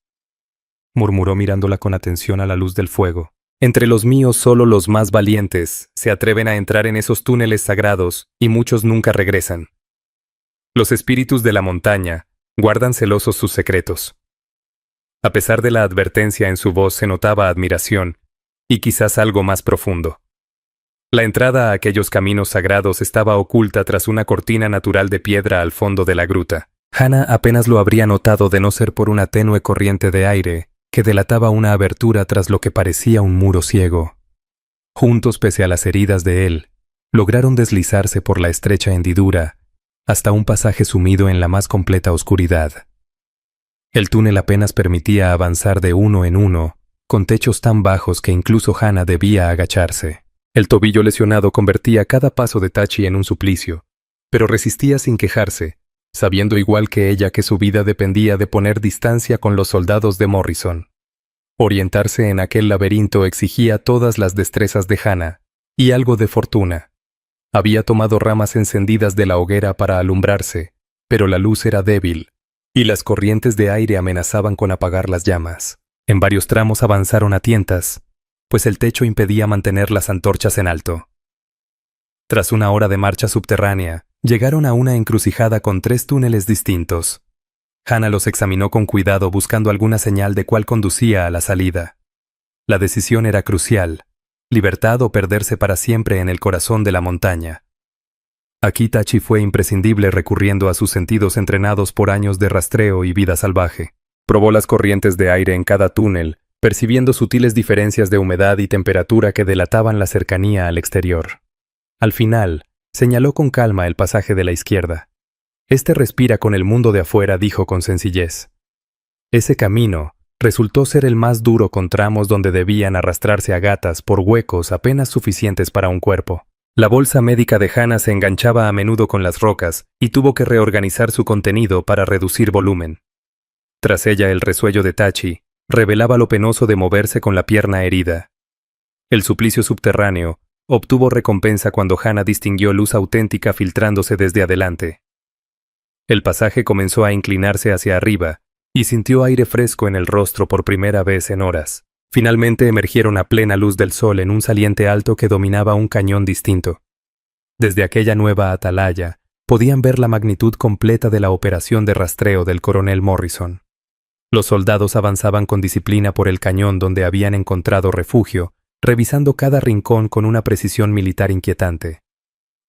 murmuró mirándola con atención a la luz del fuego. «Entre los míos solo los más valientes se atreven a entrar en esos túneles sagrados y muchos nunca regresan. Los espíritus de la montaña guardan celosos sus secretos». A pesar de la advertencia en su voz se notaba admiración y quizás algo más profundo. La entrada a aquellos caminos sagrados estaba oculta tras una cortina natural de piedra al fondo de la gruta. Hannah apenas lo habría notado de no ser por una tenue corriente de aire que delataba una abertura tras lo que parecía un muro ciego. Juntos, pese a las heridas de él, lograron deslizarse por la estrecha hendidura hasta un pasaje sumido en la más completa oscuridad. El túnel apenas permitía avanzar de uno en uno, con techos tan bajos que incluso Hannah debía agacharse. El tobillo lesionado convertía cada paso de Tachi en un suplicio, pero resistía sin quejarse, sabiendo igual que ella que su vida dependía de poner distancia con los soldados de Morrison. Orientarse en aquel laberinto exigía todas las destrezas de Hannah, y algo de fortuna. Había tomado ramas encendidas de la hoguera para alumbrarse, pero la luz era débil, y las corrientes de aire amenazaban con apagar las llamas. En varios tramos avanzaron a tientas, pues el techo impedía mantener las antorchas en alto. Tras una hora de marcha subterránea, llegaron a una encrucijada con 3 túneles distintos. Hannah los examinó con cuidado buscando alguna señal de cuál conducía a la salida. La decisión era crucial: libertad o perderse para siempre en el corazón de la montaña. Aquí Tachi fue imprescindible recurriendo a sus sentidos entrenados por años de rastreo y vida salvaje. Probó las corrientes de aire en cada túnel, percibiendo sutiles diferencias de humedad y temperatura que delataban la cercanía al exterior. Al final, señaló con calma el pasaje de la izquierda. «Este respira con el mundo de afuera», dijo con sencillez. Ese camino resultó ser el más duro, con tramos donde debían arrastrarse a gatas por huecos apenas suficientes para un cuerpo. La bolsa médica de Hannah se enganchaba a menudo con las rocas y tuvo que reorganizar su contenido para reducir volumen. Tras ella, el resuello de Tachi revelaba lo penoso de moverse con la pierna herida. El suplicio subterráneo obtuvo recompensa cuando Hannah distinguió luz auténtica filtrándose desde adelante. El pasaje comenzó a inclinarse hacia arriba y sintió aire fresco en el rostro por primera vez en horas. Finalmente emergieron a plena luz del sol en un saliente alto que dominaba un cañón distinto. Desde aquella nueva atalaya podían ver la magnitud completa de la operación de rastreo del coronel Morrison. Los soldados avanzaban con disciplina por el cañón donde habían encontrado refugio, revisando cada rincón con una precisión militar inquietante.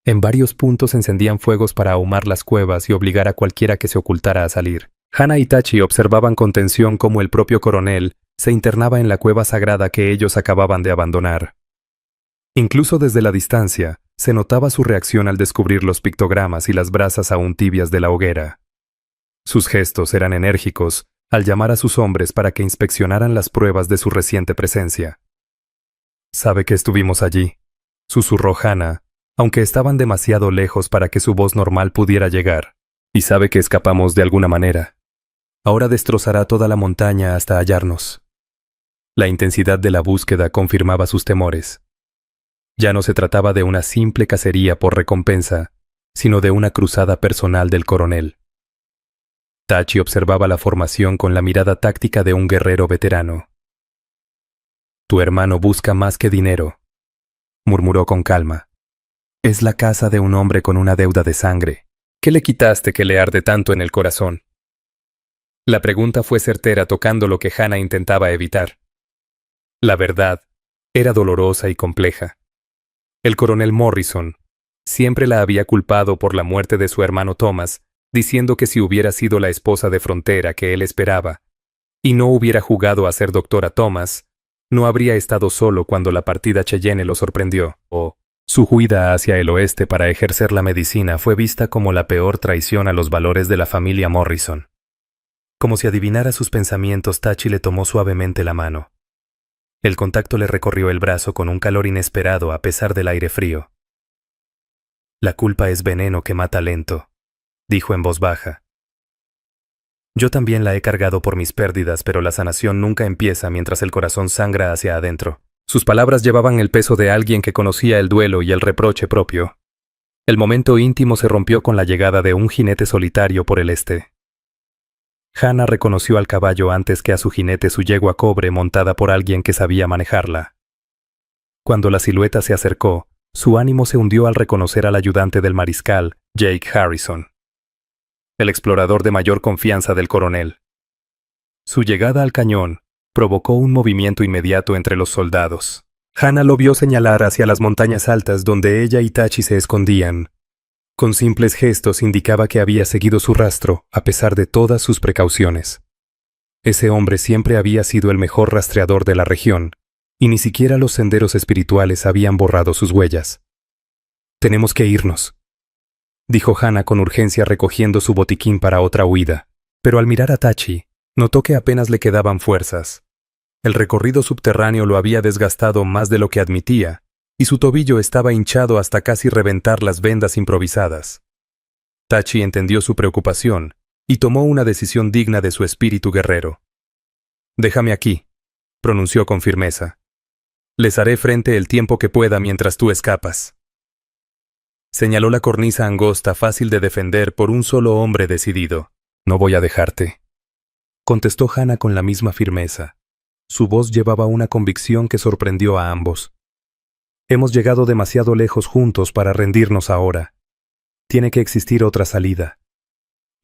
En varios puntos encendían fuegos para ahumar las cuevas y obligar a cualquiera que se ocultara a salir. Hannah y Tachi observaban con tensión cómo el propio coronel se internaba en la cueva sagrada que ellos acababan de abandonar. Incluso desde la distancia, se notaba su reacción al descubrir los pictogramas y las brasas aún tibias de la hoguera. Sus gestos eran enérgicos al llamar a sus hombres para que inspeccionaran las pruebas de su reciente presencia. «Sabe que estuvimos allí», susurró Hannah, aunque estaban demasiado lejos para que su voz normal pudiera llegar. «Y sabe que escapamos de alguna manera. Ahora destrozará toda la montaña hasta hallarnos». La intensidad de la búsqueda confirmaba sus temores. Ya no se trataba de una simple cacería por recompensa, sino de una cruzada personal del coronel. Tachi observaba la formación con la mirada táctica de un guerrero veterano. «Tu hermano busca más que dinero», murmuró con calma. «Es la casa de un hombre con una deuda de sangre. ¿Qué le quitaste que le arde tanto en el corazón?». La pregunta fue certera, tocando lo que Hannah intentaba evitar. La verdad era dolorosa y compleja. El coronel Morrison siempre la había culpado por la muerte de su hermano Thomas, diciendo que si hubiera sido la esposa de frontera que él esperaba, y no hubiera jugado a ser doctora Thomas, no habría estado solo cuando la partida Cheyenne lo sorprendió, o su huida hacia el oeste para ejercer la medicina fue vista como la peor traición a los valores de la familia Morrison. Como si adivinara sus pensamientos, Tachi le tomó suavemente la mano. El contacto le recorrió el brazo con un calor inesperado a pesar del aire frío. «La culpa es veneno que mata lento», dijo en voz baja. «Yo también la he cargado por mis pérdidas, pero la sanación nunca empieza mientras el corazón sangra hacia adentro». Sus palabras llevaban el peso de alguien que conocía el duelo y el reproche propio. El momento íntimo se rompió con la llegada de un jinete solitario por el este. Hannah reconoció al caballo antes que a su jinete su yegua cobre montada por alguien que sabía manejarla. Cuando la silueta se acercó, su ánimo se hundió al reconocer al ayudante del mariscal, Jake Harrison, el explorador de mayor confianza del coronel. Su llegada al cañón provocó un movimiento inmediato entre los soldados. Hannah lo vio señalar hacia las montañas altas donde ella y Tachi se escondían. Con simples gestos indicaba que había seguido su rastro, a pesar de todas sus precauciones. Ese hombre siempre había sido el mejor rastreador de la región, y ni siquiera los senderos espirituales habían borrado sus huellas. «Tenemos que irnos», dijo Hannah con urgencia recogiendo su botiquín para otra huida. Pero al mirar a Tachi, notó que apenas le quedaban fuerzas. El recorrido subterráneo lo había desgastado más de lo que admitía, y su tobillo estaba hinchado hasta casi reventar las vendas improvisadas. Tachi entendió su preocupación y tomó una decisión digna de su espíritu guerrero. «Déjame aquí», pronunció con firmeza. «Les haré frente el tiempo que pueda mientras tú escapas». Señaló la cornisa angosta fácil de defender por un solo hombre decidido. «No voy a dejarte», contestó Hannah con la misma firmeza. Su voz llevaba una convicción que sorprendió a ambos. «Hemos llegado demasiado lejos juntos para rendirnos ahora. Tiene que existir otra salida».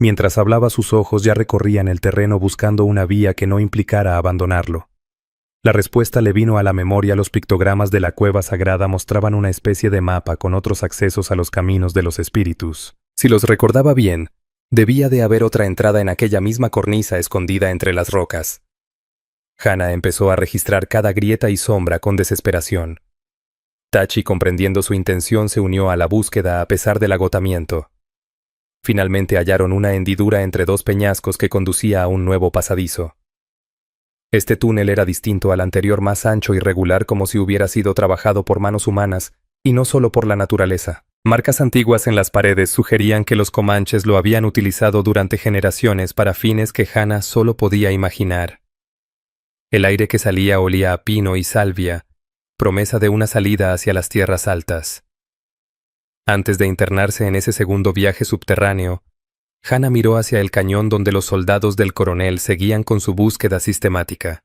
Mientras hablaba, sus ojos ya recorrían el terreno buscando una vía que no implicara abandonarlo. La respuesta le vino a la memoria. Los pictogramas de la cueva sagrada mostraban una especie de mapa con otros accesos a los caminos de los espíritus. Si los recordaba bien, debía de haber otra entrada en aquella misma cornisa escondida entre las rocas. Hannah empezó a registrar cada grieta y sombra con desesperación. Tachi, comprendiendo su intención, se unió a la búsqueda a pesar del agotamiento. Finalmente hallaron una hendidura entre dos peñascos que conducía a un nuevo pasadizo. Este túnel era distinto al anterior, más ancho y regular, como si hubiera sido trabajado por manos humanas, y no solo por la naturaleza. Marcas antiguas en las paredes sugerían que los comanches lo habían utilizado durante generaciones para fines que Hannah solo podía imaginar. El aire que salía olía a pino y salvia, promesa de una salida hacia las tierras altas. Antes de internarse en ese segundo viaje subterráneo, Hannah miró hacia el cañón donde los soldados del coronel seguían con su búsqueda sistemática.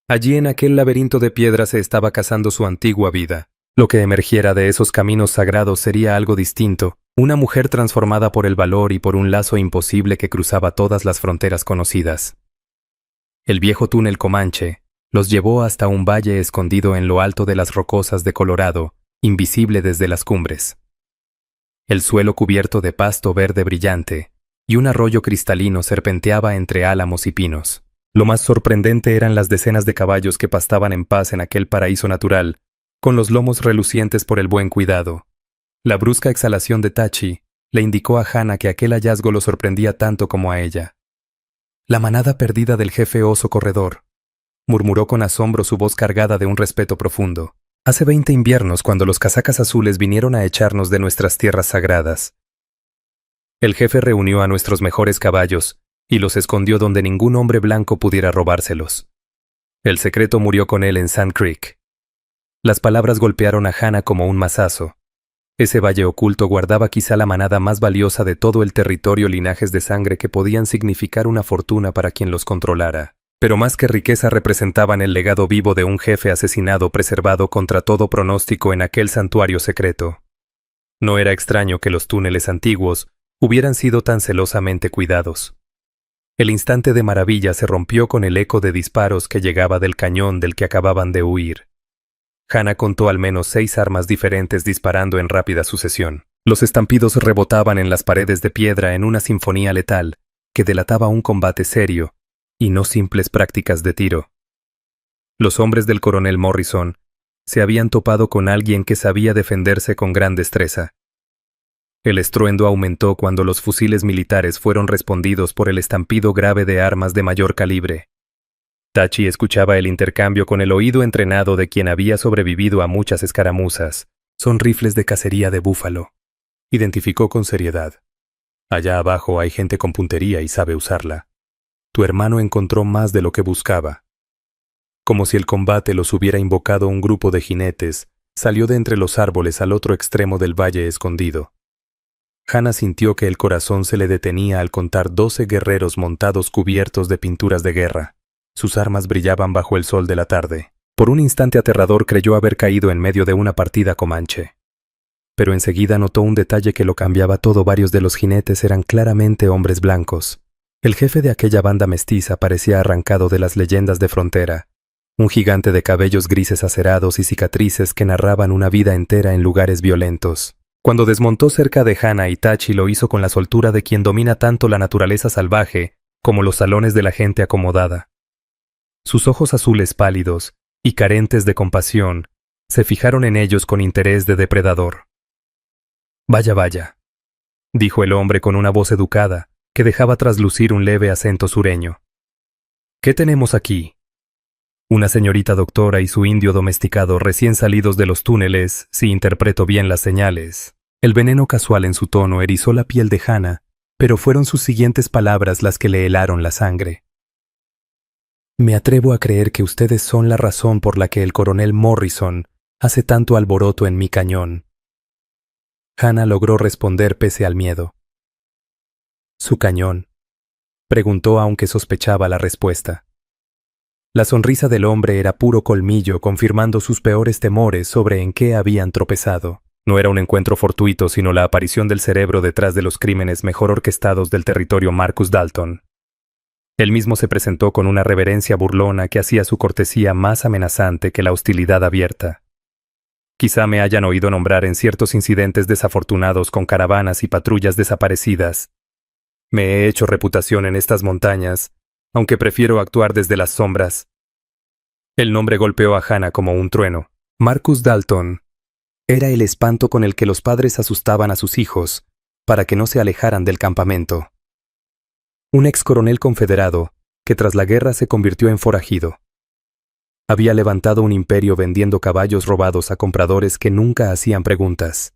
Allí, en aquel laberinto de piedra, se estaba cazando su antigua vida. Lo que emergiera de esos caminos sagrados sería algo distinto, una mujer transformada por el valor y por un lazo imposible que cruzaba todas las fronteras conocidas. El viejo túnel comanche los llevó hasta un valle escondido en lo alto de las rocosas de Colorado, invisible desde las cumbres. El suelo cubierto de pasto verde brillante, y un arroyo cristalino serpenteaba entre álamos y pinos. Lo más sorprendente eran las decenas de caballos que pastaban en paz en aquel paraíso natural, con los lomos relucientes por el buen cuidado. La brusca exhalación de Tachi le indicó a Hannah que aquel hallazgo lo sorprendía tanto como a ella. «La manada perdida del jefe oso corredor», murmuró con asombro, su voz cargada de un respeto profundo. «Hace 20 inviernos, cuando los casacas azules vinieron a echarnos de nuestras tierras sagradas. El jefe reunió a nuestros mejores caballos y los escondió donde ningún hombre blanco pudiera robárselos. El secreto murió con él en Sand Creek». Las palabras golpearon a Hannah como un mazazo. Ese valle oculto guardaba quizá la manada más valiosa de todo el territorio, linajes de sangre que podían significar una fortuna para quien los controlara. Pero más que riqueza, representaban el legado vivo de un jefe asesinado, preservado contra todo pronóstico en aquel santuario secreto. No era extraño que los túneles antiguos hubieran sido tan celosamente cuidados. El instante de maravilla se rompió con el eco de disparos que llegaba del cañón del que acababan de huir. Hannah contó al menos 6 armas diferentes disparando en rápida sucesión. Los estampidos rebotaban en las paredes de piedra en una sinfonía letal que delataba un combate serio y no simples prácticas de tiro. Los hombres del coronel Morrison se habían topado con alguien que sabía defenderse con gran destreza. El estruendo aumentó cuando los fusiles militares fueron respondidos por el estampido grave de armas de mayor calibre. Tachi escuchaba el intercambio con el oído entrenado de quien había sobrevivido a muchas escaramuzas. «Son rifles de cacería de búfalo», identificó con seriedad. «Allá abajo hay gente con puntería y sabe usarla. Tu hermano encontró más de lo que buscaba». Como si el combate los hubiera invocado un grupo de jinetes, Salió de entre los árboles al otro extremo del valle escondido. Hannah sintió que el corazón se le detenía al contar 12 guerreros montados cubiertos de pinturas de guerra. Sus armas brillaban bajo el sol de la tarde. Por un instante aterrador creyó haber caído en medio de una partida comanche. Pero enseguida notó un detalle que lo cambiaba todo. Varios de los jinetes eran claramente hombres blancos. El jefe de aquella banda mestiza parecía arrancado de las leyendas de frontera. Un gigante de cabellos grises acerados y cicatrices que narraban una vida entera en lugares violentos. Cuando desmontó cerca de Hannah, Itachi lo hizo con la soltura de quien domina tanto la naturaleza salvaje como los salones de la gente acomodada. Sus ojos azules pálidos y carentes de compasión se fijaron en ellos con interés de depredador. «Vaya, vaya», dijo el hombre con una voz educada que dejaba traslucir un leve acento sureño. «¿Qué tenemos aquí?» Una señorita doctora y su indio domesticado recién salidos de los túneles, si interpreto bien las señales. El veneno casual en su tono erizó la piel de Hannah, pero fueron sus siguientes palabras las que le helaron la sangre. «Me atrevo a creer que ustedes son la razón por la que el coronel Morrison hace tanto alboroto en mi cañón». Hannah logró responder pese al miedo. «¿Su cañón?», preguntó aunque sospechaba la respuesta. La sonrisa del hombre era puro colmillo, confirmando sus peores temores sobre en qué habían tropezado. No era un encuentro fortuito, sino la aparición del cerebro detrás de los crímenes mejor orquestados del territorio Marcus Dalton. Él mismo se presentó con una reverencia burlona que hacía su cortesía más amenazante que la hostilidad abierta. Quizá me hayan oído nombrar en ciertos incidentes desafortunados con caravanas y patrullas desaparecidas. Me he hecho reputación en estas montañas, aunque prefiero actuar desde las sombras. El nombre golpeó a Hannah como un trueno. Marcus Dalton era el espanto con el que los padres asustaban a sus hijos para que no se alejaran del campamento. Un ex coronel confederado que tras la guerra se convirtió en forajido. Había levantado un imperio vendiendo caballos robados a compradores que nunca hacían preguntas.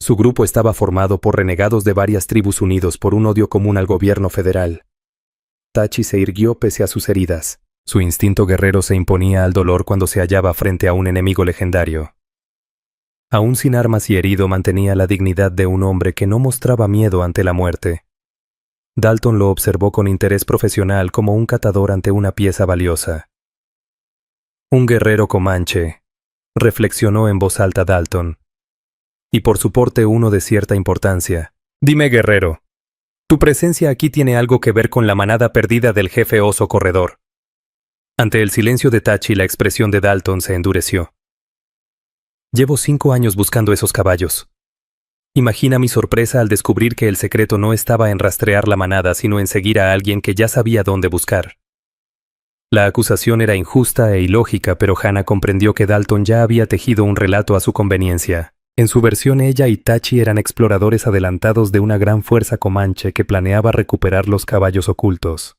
Su grupo estaba formado por renegados de varias tribus unidos por un odio común al gobierno federal. Itachi se irguió pese a sus heridas. Su instinto guerrero se imponía al dolor cuando se hallaba frente a un enemigo legendario. Aún sin armas y herido, mantenía la dignidad de un hombre que no mostraba miedo ante la muerte. Dalton lo observó con interés profesional como un catador ante una pieza valiosa. «Un guerrero comanche», reflexionó en voz alta Dalton. «Y por su porte uno de cierta importancia. Dime, guerrero, tu presencia aquí tiene algo que ver con la manada perdida del jefe oso corredor». Ante el silencio de Itachi, la expresión de Dalton se endureció. «Llevo 5 años buscando esos caballos. Imagina mi sorpresa al descubrir que el secreto no estaba en rastrear la manada, sino en seguir a alguien que ya sabía dónde buscar». La acusación era injusta e ilógica, pero Hannah comprendió que Dalton ya había tejido un relato a su conveniencia. En su versión, ella y Itachi eran exploradores adelantados de una gran fuerza comanche que planeaba recuperar los caballos ocultos.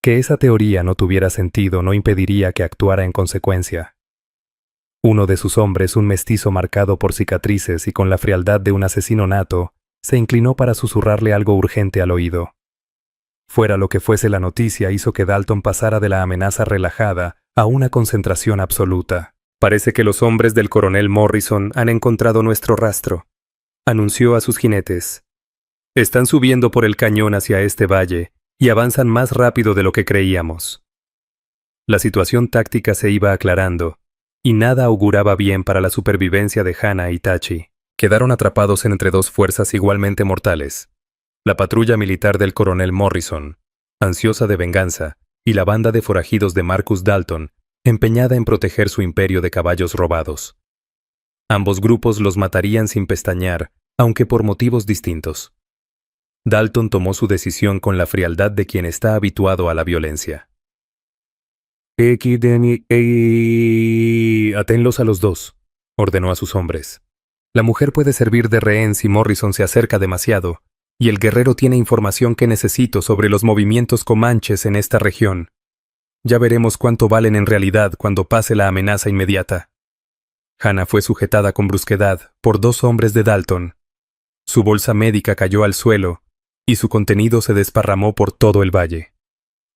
Que esa teoría no tuviera sentido no impediría que actuara en consecuencia. Uno de sus hombres, un mestizo marcado por cicatrices y con la frialdad de un asesino nato, se inclinó para susurrarle algo urgente al oído. Fuera lo que fuese la noticia, hizo que Dalton pasara de la amenaza relajada a una concentración absoluta. «Parece que los hombres del coronel Morrison han encontrado nuestro rastro», anunció a sus jinetes. «Están subiendo por el cañón hacia este valle y avanzan más rápido de lo que creíamos». La situación táctica se iba aclarando, y nada auguraba bien para la supervivencia de Hannah y Itachi. Quedaron atrapados entre dos fuerzas igualmente mortales: la patrulla militar del coronel Morrison, ansiosa de venganza, y la banda de forajidos de Marcus Dalton, empeñada en proteger su imperio de caballos robados. Ambos grupos los matarían sin pestañear, aunque por motivos distintos. Dalton tomó su decisión con la frialdad de quien está habituado a la violencia. «Atenlos a los dos», ordenó a sus hombres. «La mujer puede servir de rehén si Morrison se acerca demasiado, y el guerrero tiene información que necesito sobre los movimientos comanches en esta región. Ya veremos cuánto valen en realidad cuando pase la amenaza inmediata». Hannah fue sujetada con brusquedad por 2 hombres de Dalton. Su bolsa médica cayó al suelo, y su contenido se desparramó por todo el valle.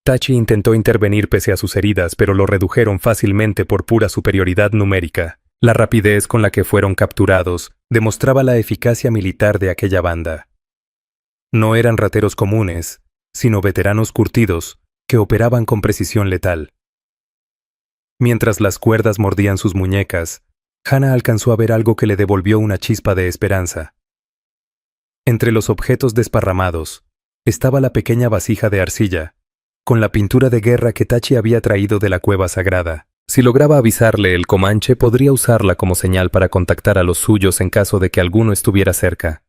Itachi intentó intervenir pese a sus heridas, pero lo redujeron fácilmente por pura superioridad numérica. La rapidez con la que fueron capturados demostraba la eficacia militar de aquella banda. No eran rateros comunes, sino veteranos curtidos que operaban con precisión letal. Mientras las cuerdas mordían sus muñecas, Hannah alcanzó a ver algo que le devolvió una chispa de esperanza. Entre los objetos desparramados estaba la pequeña vasija de arcilla, con la pintura de guerra que Tachi había traído de la cueva sagrada. Si lograba avisarle el Comanche, podría usarla como señal para contactar a los suyos en caso de que alguno estuviera cerca.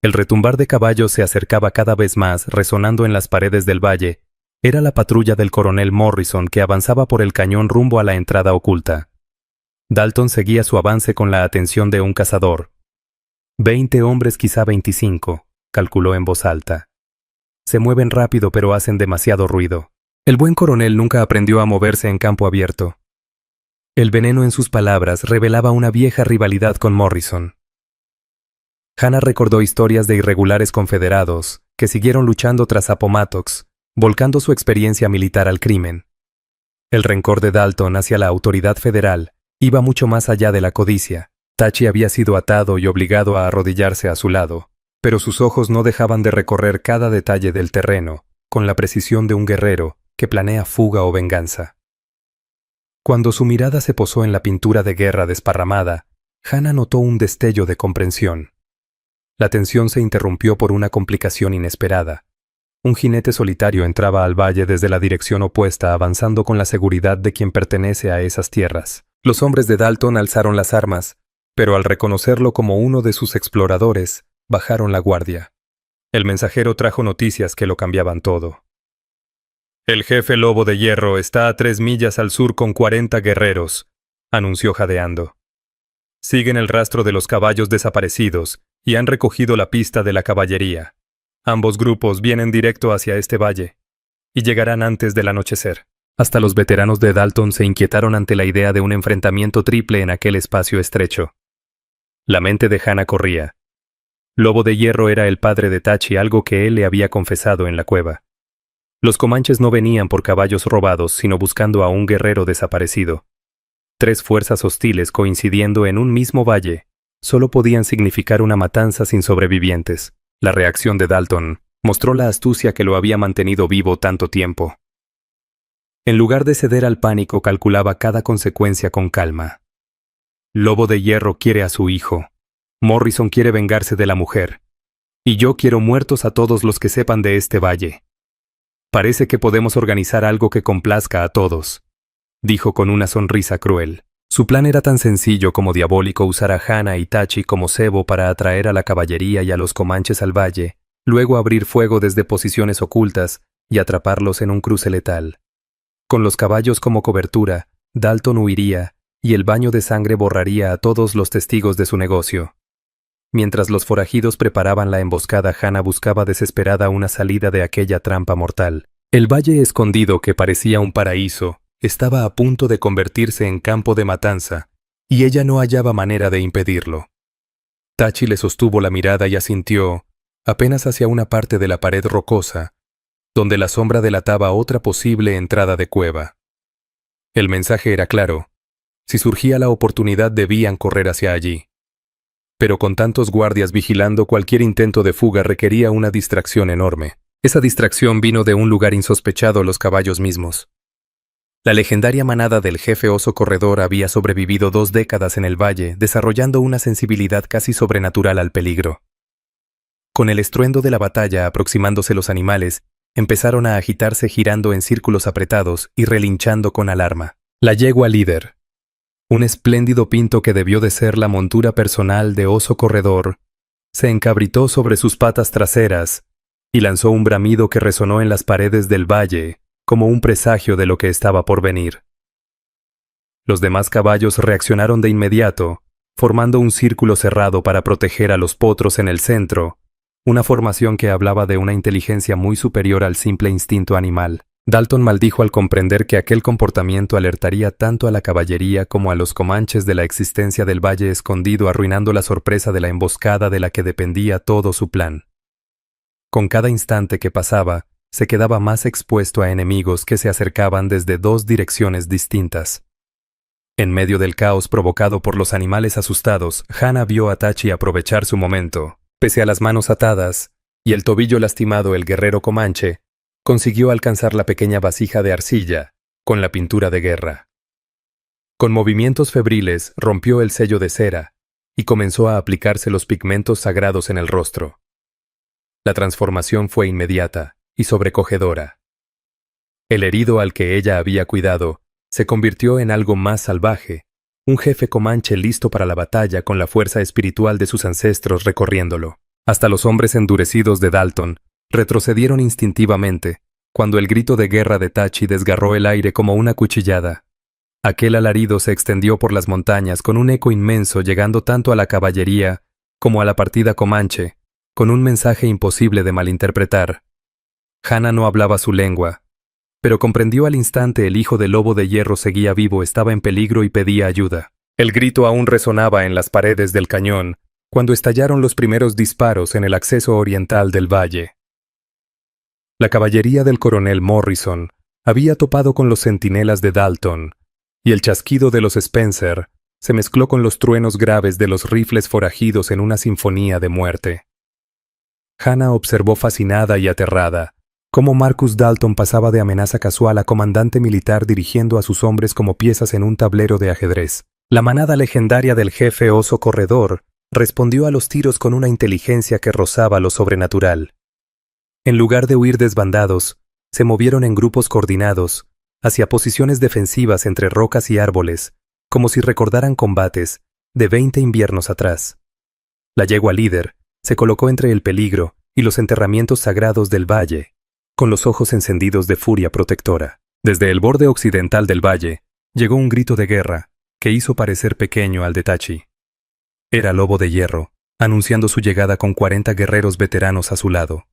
El retumbar de caballos se acercaba cada vez más, resonando en las paredes del valle. Era la patrulla del coronel Morrison que avanzaba por el cañón rumbo a la entrada oculta. Dalton seguía su avance con la atención de un cazador. 20 hombres, quizá 25, calculó en voz alta. Se mueven rápido pero hacen demasiado ruido. El buen coronel nunca aprendió a moverse en campo abierto. El veneno en sus palabras revelaba una vieja rivalidad con Morrison. Hannah recordó historias de irregulares confederados que siguieron luchando tras Appomattox, volcando su experiencia militar al crimen. El rencor de Dalton hacia la autoridad federal iba mucho más allá de la codicia. Tachi había sido atado y obligado a arrodillarse a su lado, pero sus ojos no dejaban de recorrer cada detalle del terreno, con la precisión de un guerrero que planea fuga o venganza. Cuando su mirada se posó en la pintura de guerra desparramada, Hannah notó un destello de comprensión. La tensión se interrumpió por una complicación inesperada. Un jinete solitario entraba al valle desde la dirección opuesta, avanzando con la seguridad de quien pertenece a esas tierras. Los hombres de Dalton alzaron las armas, pero al reconocerlo como uno de sus exploradores, bajaron la guardia. El mensajero trajo noticias que lo cambiaban todo. «El jefe Lobo de Hierro está a 3 millas al sur con 40 guerreros», anunció jadeando. «Siguen el rastro de los caballos desaparecidos y han recogido la pista de la caballería. Ambos grupos vienen directo hacia este valle y llegarán antes del anochecer». Hasta los veteranos de Dalton se inquietaron ante la idea de un enfrentamiento triple en aquel espacio estrecho. La mente de Hannah corría. Lobo de Hierro era el padre de Tachi, algo que él le había confesado en la cueva. Los comanches no venían por caballos robados, sino buscando a un guerrero desaparecido. 3 fuerzas hostiles coincidiendo en un mismo valle solo podían significar una matanza sin sobrevivientes. La reacción de Dalton mostró la astucia que lo había mantenido vivo tanto tiempo. En lugar de ceder al pánico, calculaba cada consecuencia con calma. Lobo de Hierro quiere a su hijo. Morrison quiere vengarse de la mujer. Y yo quiero muertos a todos los que sepan de este valle. Parece que podemos organizar algo que complazca a todos, dijo con una sonrisa cruel. Su plan era tan sencillo como diabólico: usar a Hannah y Tachi como cebo para atraer a la caballería y a los comanches al valle, luego abrir fuego desde posiciones ocultas y atraparlos en un cruce letal. Con los caballos como cobertura, Dalton huiría y el baño de sangre borraría a todos los testigos de su negocio. Mientras los forajidos preparaban la emboscada, Hannah buscaba desesperada una salida de aquella trampa mortal. El valle escondido, que parecía un paraíso, estaba a punto de convertirse en campo de matanza, y ella no hallaba manera de impedirlo. Tachi le sostuvo la mirada y asintió, apenas hacia una parte de la pared rocosa, donde la sombra delataba otra posible entrada de cueva. El mensaje era claro: si surgía la oportunidad debían correr hacia allí. Pero con tantos guardias vigilando, cualquier intento de fuga requería una distracción enorme. Esa distracción vino de un lugar insospechado: los caballos mismos. La legendaria manada del jefe oso corredor había sobrevivido 2 décadas en el valle, desarrollando una sensibilidad casi sobrenatural al peligro. Con el estruendo de la batalla aproximándose, los animales empezaron a agitarse, girando en círculos apretados y relinchando con alarma. La yegua líder, un espléndido pinto que debió de ser la montura personal de oso corredor, se encabritó sobre sus patas traseras y lanzó un bramido que resonó en las paredes del valle como un presagio de lo que estaba por venir. Los demás caballos reaccionaron de inmediato, formando un círculo cerrado para proteger a los potros en el centro, una formación que hablaba de una inteligencia muy superior al simple instinto animal. Dalton maldijo al comprender que aquel comportamiento alertaría tanto a la caballería como a los comanches de la existencia del valle escondido, arruinando la sorpresa de la emboscada de la que dependía todo su plan. Con cada instante que pasaba, se quedaba más expuesto a enemigos que se acercaban desde 2 direcciones distintas. En medio del caos provocado por los animales asustados, Hana vio a Tachi aprovechar su momento. Pese a las manos atadas y el tobillo lastimado, el guerrero comanche consiguió alcanzar la pequeña vasija de arcilla con la pintura de guerra. Con movimientos febriles rompió el sello de cera y comenzó a aplicarse los pigmentos sagrados en el rostro. La transformación fue inmediata y sobrecogedora. El herido al que ella había cuidado se convirtió en algo más salvaje, un jefe comanche listo para la batalla con la fuerza espiritual de sus ancestros recorriéndolo. Hasta los hombres endurecidos de Dalton retrocedieron instintivamente cuando el grito de guerra de Tachi desgarró el aire como una cuchillada. Aquel alarido se extendió por las montañas con un eco inmenso, llegando tanto a la caballería como a la partida comanche, con un mensaje imposible de malinterpretar. Hana no hablaba su lengua, pero comprendió al instante: el hijo del lobo de hierro seguía vivo, estaba en peligro y pedía ayuda. El grito aún resonaba en las paredes del cañón cuando estallaron los primeros disparos en el acceso oriental del valle. La caballería del coronel Morrison había topado con los centinelas de Dalton, y el chasquido de los Spencer se mezcló con los truenos graves de los rifles forajidos en una sinfonía de muerte. Hana observó fascinada y aterrada cómo Marcus Dalton pasaba de amenaza casual a comandante militar, dirigiendo a sus hombres como piezas en un tablero de ajedrez. La manada legendaria del jefe oso corredor respondió a los tiros con una inteligencia que rozaba lo sobrenatural. En lugar de huir desbandados, se movieron en grupos coordinados hacia posiciones defensivas entre rocas y árboles, como si recordaran combates de 20 inviernos atrás. La yegua líder se colocó entre el peligro y los enterramientos sagrados del valle, con los ojos encendidos de furia protectora. Desde el borde occidental del valle llegó un grito de guerra que hizo parecer pequeño al de Tachi. Era Lobo de Hierro, anunciando su llegada con 40 guerreros veteranos a su lado.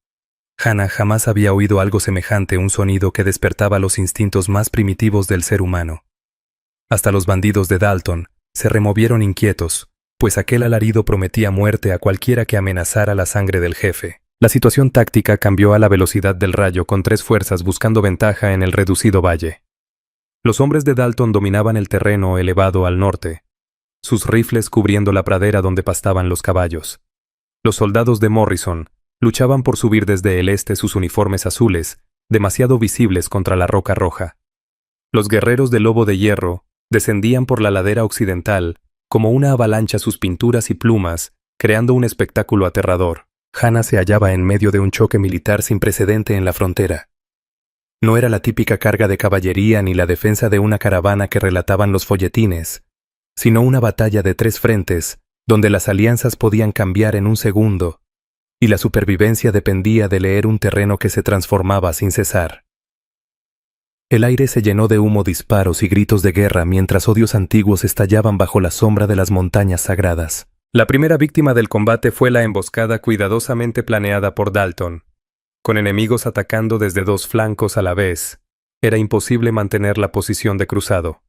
Hana jamás había oído algo semejante, un sonido que despertaba los instintos más primitivos del ser humano. Hasta los bandidos de Dalton se removieron inquietos, pues aquel alarido prometía muerte a cualquiera que amenazara la sangre del jefe. La situación táctica cambió a la velocidad del rayo, con 3 fuerzas buscando ventaja en el reducido valle. Los hombres de Dalton dominaban el terreno elevado al norte, sus rifles cubriendo la pradera donde pastaban los caballos. Los soldados de Morrison luchaban por subir desde el este, sus uniformes azules, demasiado visibles contra la roca roja. Los guerreros del Lobo de Hierro descendían por la ladera occidental como una avalancha, sus pinturas y plumas creando un espectáculo aterrador. Hana se hallaba en medio de un choque militar sin precedente en la frontera. No era la típica carga de caballería ni la defensa de una caravana que relataban los folletines, sino una batalla de 3 frentes, donde las alianzas podían cambiar en un segundo, y la supervivencia dependía de leer un terreno que se transformaba sin cesar. El aire se llenó de humo, disparos y gritos de guerra mientras odios antiguos estallaban bajo la sombra de las montañas sagradas. La primera víctima del combate fue la emboscada cuidadosamente planeada por Dalton. Con enemigos atacando desde 2 flancos a la vez, era imposible mantener la posición de cruzado.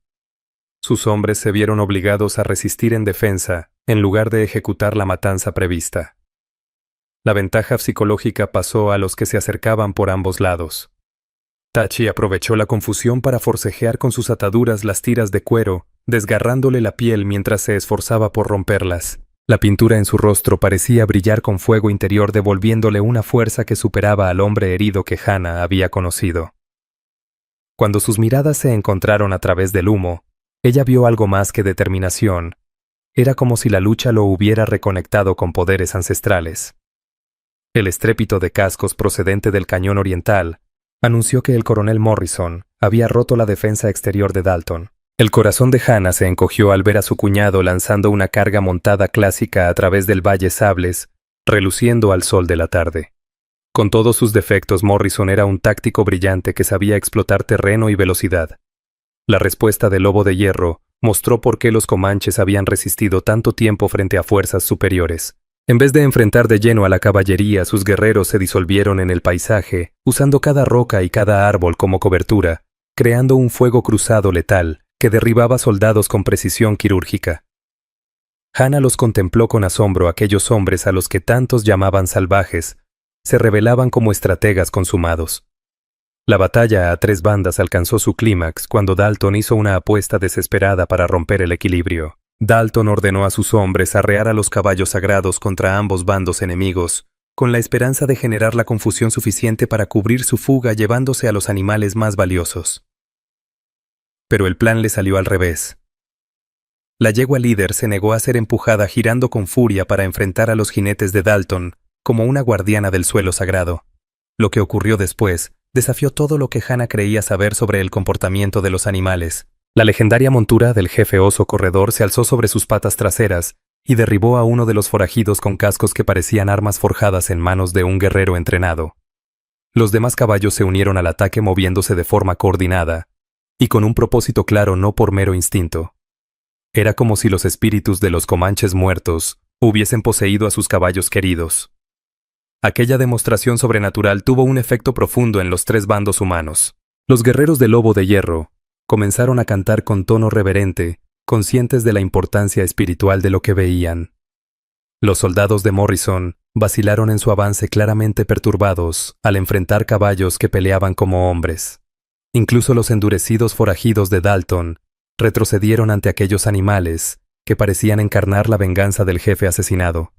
Sus hombres se vieron obligados a resistir en defensa, en lugar de ejecutar la matanza prevista. La ventaja psicológica pasó a los que se acercaban por ambos lados. Tachi aprovechó la confusión para forcejear con sus ataduras las tiras de cuero, desgarrándole la piel mientras se esforzaba por romperlas. La pintura en su rostro parecía brillar con fuego interior, devolviéndole una fuerza que superaba al hombre herido que Hana había conocido. Cuando sus miradas se encontraron a través del humo, ella vio algo más que determinación. Era como si la lucha lo hubiera reconectado con poderes ancestrales. El estrépito de cascos procedente del cañón oriental anunció que el coronel Morrison había roto la defensa exterior de Dalton. El corazón de Hana se encogió al ver a su cuñado lanzando una carga montada clásica a través del valle Sables, reluciendo al sol de la tarde. Con todos sus defectos, Morrison era un táctico brillante que sabía explotar terreno y velocidad. La respuesta del Lobo de Hierro mostró por qué los comanches habían resistido tanto tiempo frente a fuerzas superiores. En vez de enfrentar de lleno a la caballería, sus guerreros se disolvieron en el paisaje, usando cada roca y cada árbol como cobertura, creando un fuego cruzado letal que derribaba soldados con precisión quirúrgica. Hana los contempló con asombro. Aquellos hombres a los que tantos llamaban salvajes se revelaban como estrategas consumados. La batalla a tres bandas alcanzó su clímax cuando Dalton hizo una apuesta desesperada para romper el equilibrio. Dalton ordenó a sus hombres arrear a los caballos sagrados contra ambos bandos enemigos, con la esperanza de generar la confusión suficiente para cubrir su fuga llevándose a los animales más valiosos. Pero el plan le salió al revés. La yegua líder se negó a ser empujada girando con furia para enfrentar a los jinetes de Dalton, como una guardiana del suelo sagrado. Lo que ocurrió después desafió todo lo que Hannah creía saber sobre el comportamiento de los animales. La legendaria montura del jefe oso corredor se alzó sobre sus patas traseras y derribó a uno de los forajidos con cascos que parecían armas forjadas en manos de un guerrero entrenado. Los demás caballos se unieron al ataque moviéndose de forma coordinada, y con un propósito claro, no por mero instinto. Era como si los espíritus de los comanches muertos hubiesen poseído a sus caballos queridos. Aquella demostración sobrenatural tuvo un efecto profundo en los tres bandos humanos. Los guerreros del Lobo de Hierro comenzaron a cantar con tono reverente, conscientes de la importancia espiritual de lo que veían. Los soldados de Morrison vacilaron en su avance, claramente perturbados al enfrentar caballos que peleaban como hombres. Incluso los endurecidos forajidos de Dalton retrocedieron ante aquellos animales que parecían encarnar la venganza del jefe asesinado.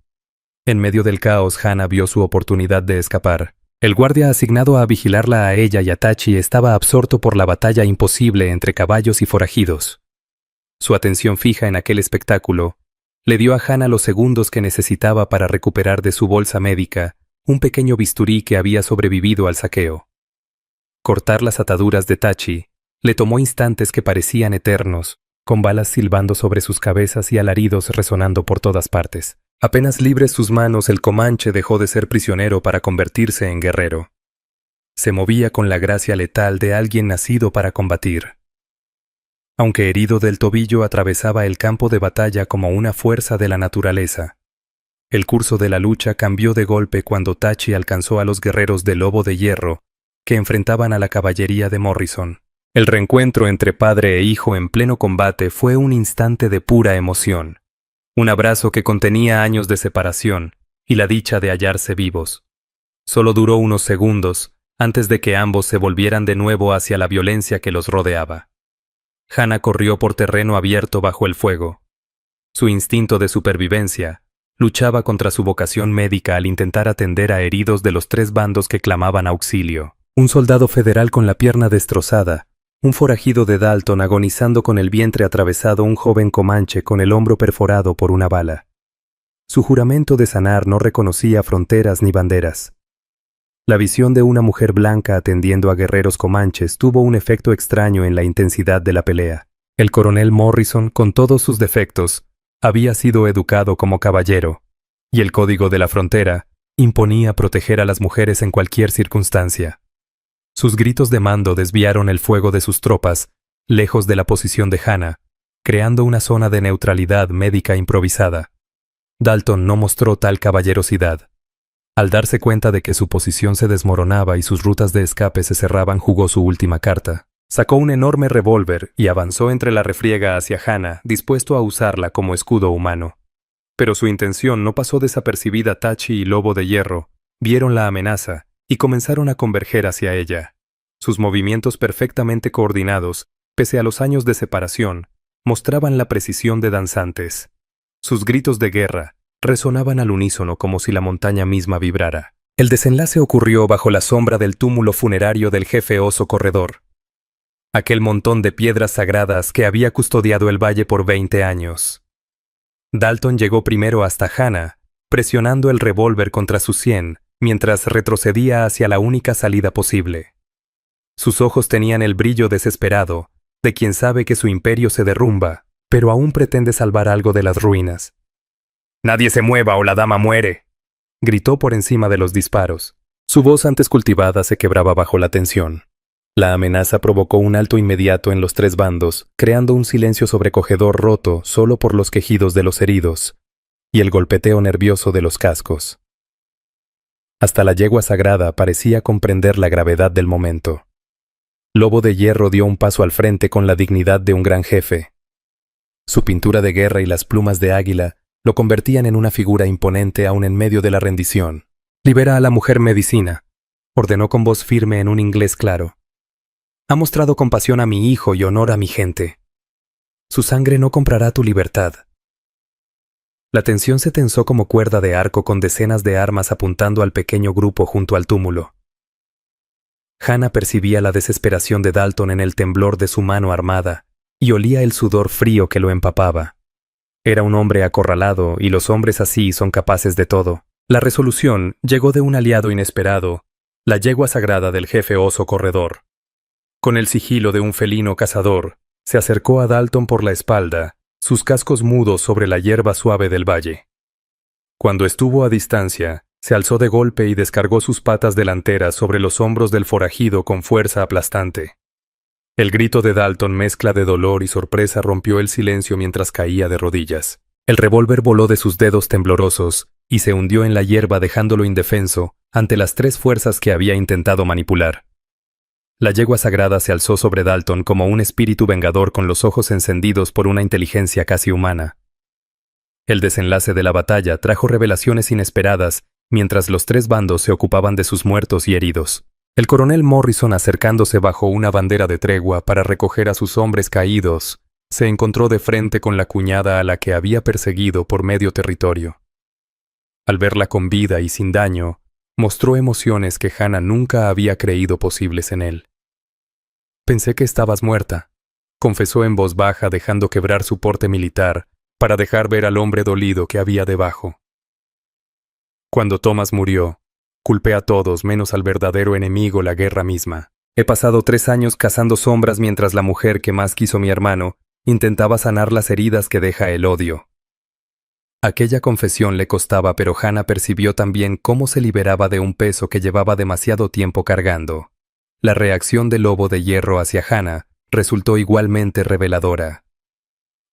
En medio del caos, Hannah vio su oportunidad de escapar. El guardia asignado a vigilarla a ella y a Tachi estaba absorto por la batalla imposible entre caballos y forajidos. Su atención fija en aquel espectáculo le dio a Hannah los segundos que necesitaba para recuperar de su bolsa médica un pequeño bisturí que había sobrevivido al saqueo. Cortar las ataduras de Tachi le tomó instantes que parecían eternos, con balas silbando sobre sus cabezas y alaridos resonando por todas partes. Apenas libres sus manos, el comanche dejó de ser prisionero para convertirse en guerrero. Se movía con la gracia letal de alguien nacido para combatir. Aunque herido del tobillo, atravesaba el campo de batalla como una fuerza de la naturaleza. El curso de la lucha cambió de golpe cuando Tachi alcanzó a los guerreros del Lobo de Hierro, que enfrentaban a la caballería de Morrison. El reencuentro entre padre e hijo en pleno combate fue un instante de pura emoción. Un abrazo que contenía años de separación y la dicha de hallarse vivos. Solo duró unos segundos antes de que ambos se volvieran de nuevo hacia la violencia que los rodeaba. Hannah corrió por terreno abierto bajo el fuego. Su instinto de supervivencia luchaba contra su vocación médica al intentar atender a heridos de los tres bandos que clamaban auxilio. Un soldado federal con la pierna destrozada, un forajido de Dalton agonizando con el vientre atravesado, un joven comanche con el hombro perforado por una bala. Su juramento de sanar no reconocía fronteras ni banderas. La visión de una mujer blanca atendiendo a guerreros comanches tuvo un efecto extraño en la intensidad de la pelea. El coronel Morrison, con todos sus defectos, había sido educado como caballero, y el código de la frontera imponía proteger a las mujeres en cualquier circunstancia. Sus gritos de mando desviaron el fuego de sus tropas, lejos de la posición de Hannah, creando una zona de neutralidad médica improvisada. Dalton no mostró tal caballerosidad. Al darse cuenta de que su posición se desmoronaba y sus rutas de escape se cerraban, jugó su última carta. Sacó un enorme revólver y avanzó entre la refriega hacia Hannah, dispuesto a usarla como escudo humano. Pero su intención no pasó desapercibida. Tachi y Lobo de Hierro vieron la amenaza y comenzaron a converger hacia ella. Sus movimientos perfectamente coordinados, pese a los años de separación, mostraban la precisión de danzantes. Sus gritos de guerra resonaban al unísono como si la montaña misma vibrara. El desenlace ocurrió bajo la sombra del túmulo funerario del jefe oso corredor. Aquel montón de piedras sagradas que había custodiado el valle por 20 años. Dalton llegó primero hasta Hannah, presionando el revólver contra su sien, mientras retrocedía hacia la única salida posible. Sus ojos tenían el brillo desesperado de quien sabe que su imperio se derrumba, pero aún pretende salvar algo de las ruinas. «¡Nadie se mueva o la dama muere!», gritó por encima de los disparos. Su voz antes cultivada se quebraba bajo la tensión. La amenaza provocó un alto inmediato en los tres bandos, creando un silencio sobrecogedor roto solo por los quejidos de los heridos y el golpeteo nervioso de los cascos. Hasta la yegua sagrada parecía comprender la gravedad del momento. Lobo de Hierro dio un paso al frente con la dignidad de un gran jefe. Su pintura de guerra y las plumas de águila lo convertían en una figura imponente aún en medio de la rendición. «Libera a la mujer medicina», ordenó con voz firme en un inglés claro. Ha mostrado compasión a mi hijo y honor a mi gente. Su sangre no comprará tu libertad. La tensión se tensó como cuerda de arco con decenas de armas apuntando al pequeño grupo junto al túmulo. Hannah percibía la desesperación de Dalton en el temblor de su mano armada y olía el sudor frío que lo empapaba. Era un hombre acorralado y los hombres así son capaces de todo. La resolución llegó de un aliado inesperado, la yegua sagrada del jefe oso corredor. Con el sigilo de un felino cazador, se acercó a Dalton por la espalda, sus cascos mudos sobre la hierba suave del valle. Cuando estuvo a distancia, se alzó de golpe y descargó sus patas delanteras sobre los hombros del forajido con fuerza aplastante. El grito de Dalton, mezcla de dolor y sorpresa, rompió el silencio mientras caía de rodillas. El revólver voló de sus dedos temblorosos y se hundió en la hierba dejándolo indefenso ante las tres fuerzas que había intentado manipular. La yegua sagrada se alzó sobre Dalton como un espíritu vengador con los ojos encendidos por una inteligencia casi humana. El desenlace de la batalla trajo revelaciones inesperadas mientras los tres bandos se ocupaban de sus muertos y heridos. El coronel Morrison, acercándose bajo una bandera de tregua para recoger a sus hombres caídos, se encontró de frente con la cuñada a la que había perseguido por medio territorio. Al verla con vida y sin daño, mostró emociones que Hannah nunca había creído posibles en él. «Pensé que estabas muerta», confesó en voz baja dejando quebrar su porte militar para dejar ver al hombre dolido que había debajo. «Cuando Thomas murió, culpé a todos menos al verdadero enemigo, la guerra misma. He pasado 3 años cazando sombras mientras la mujer que más quiso mi hermano intentaba sanar las heridas que deja el odio». Aquella confesión le costaba, pero Hannah percibió también cómo se liberaba de un peso que llevaba demasiado tiempo cargando. La reacción del lobo de hierro hacia Hannah resultó igualmente reveladora.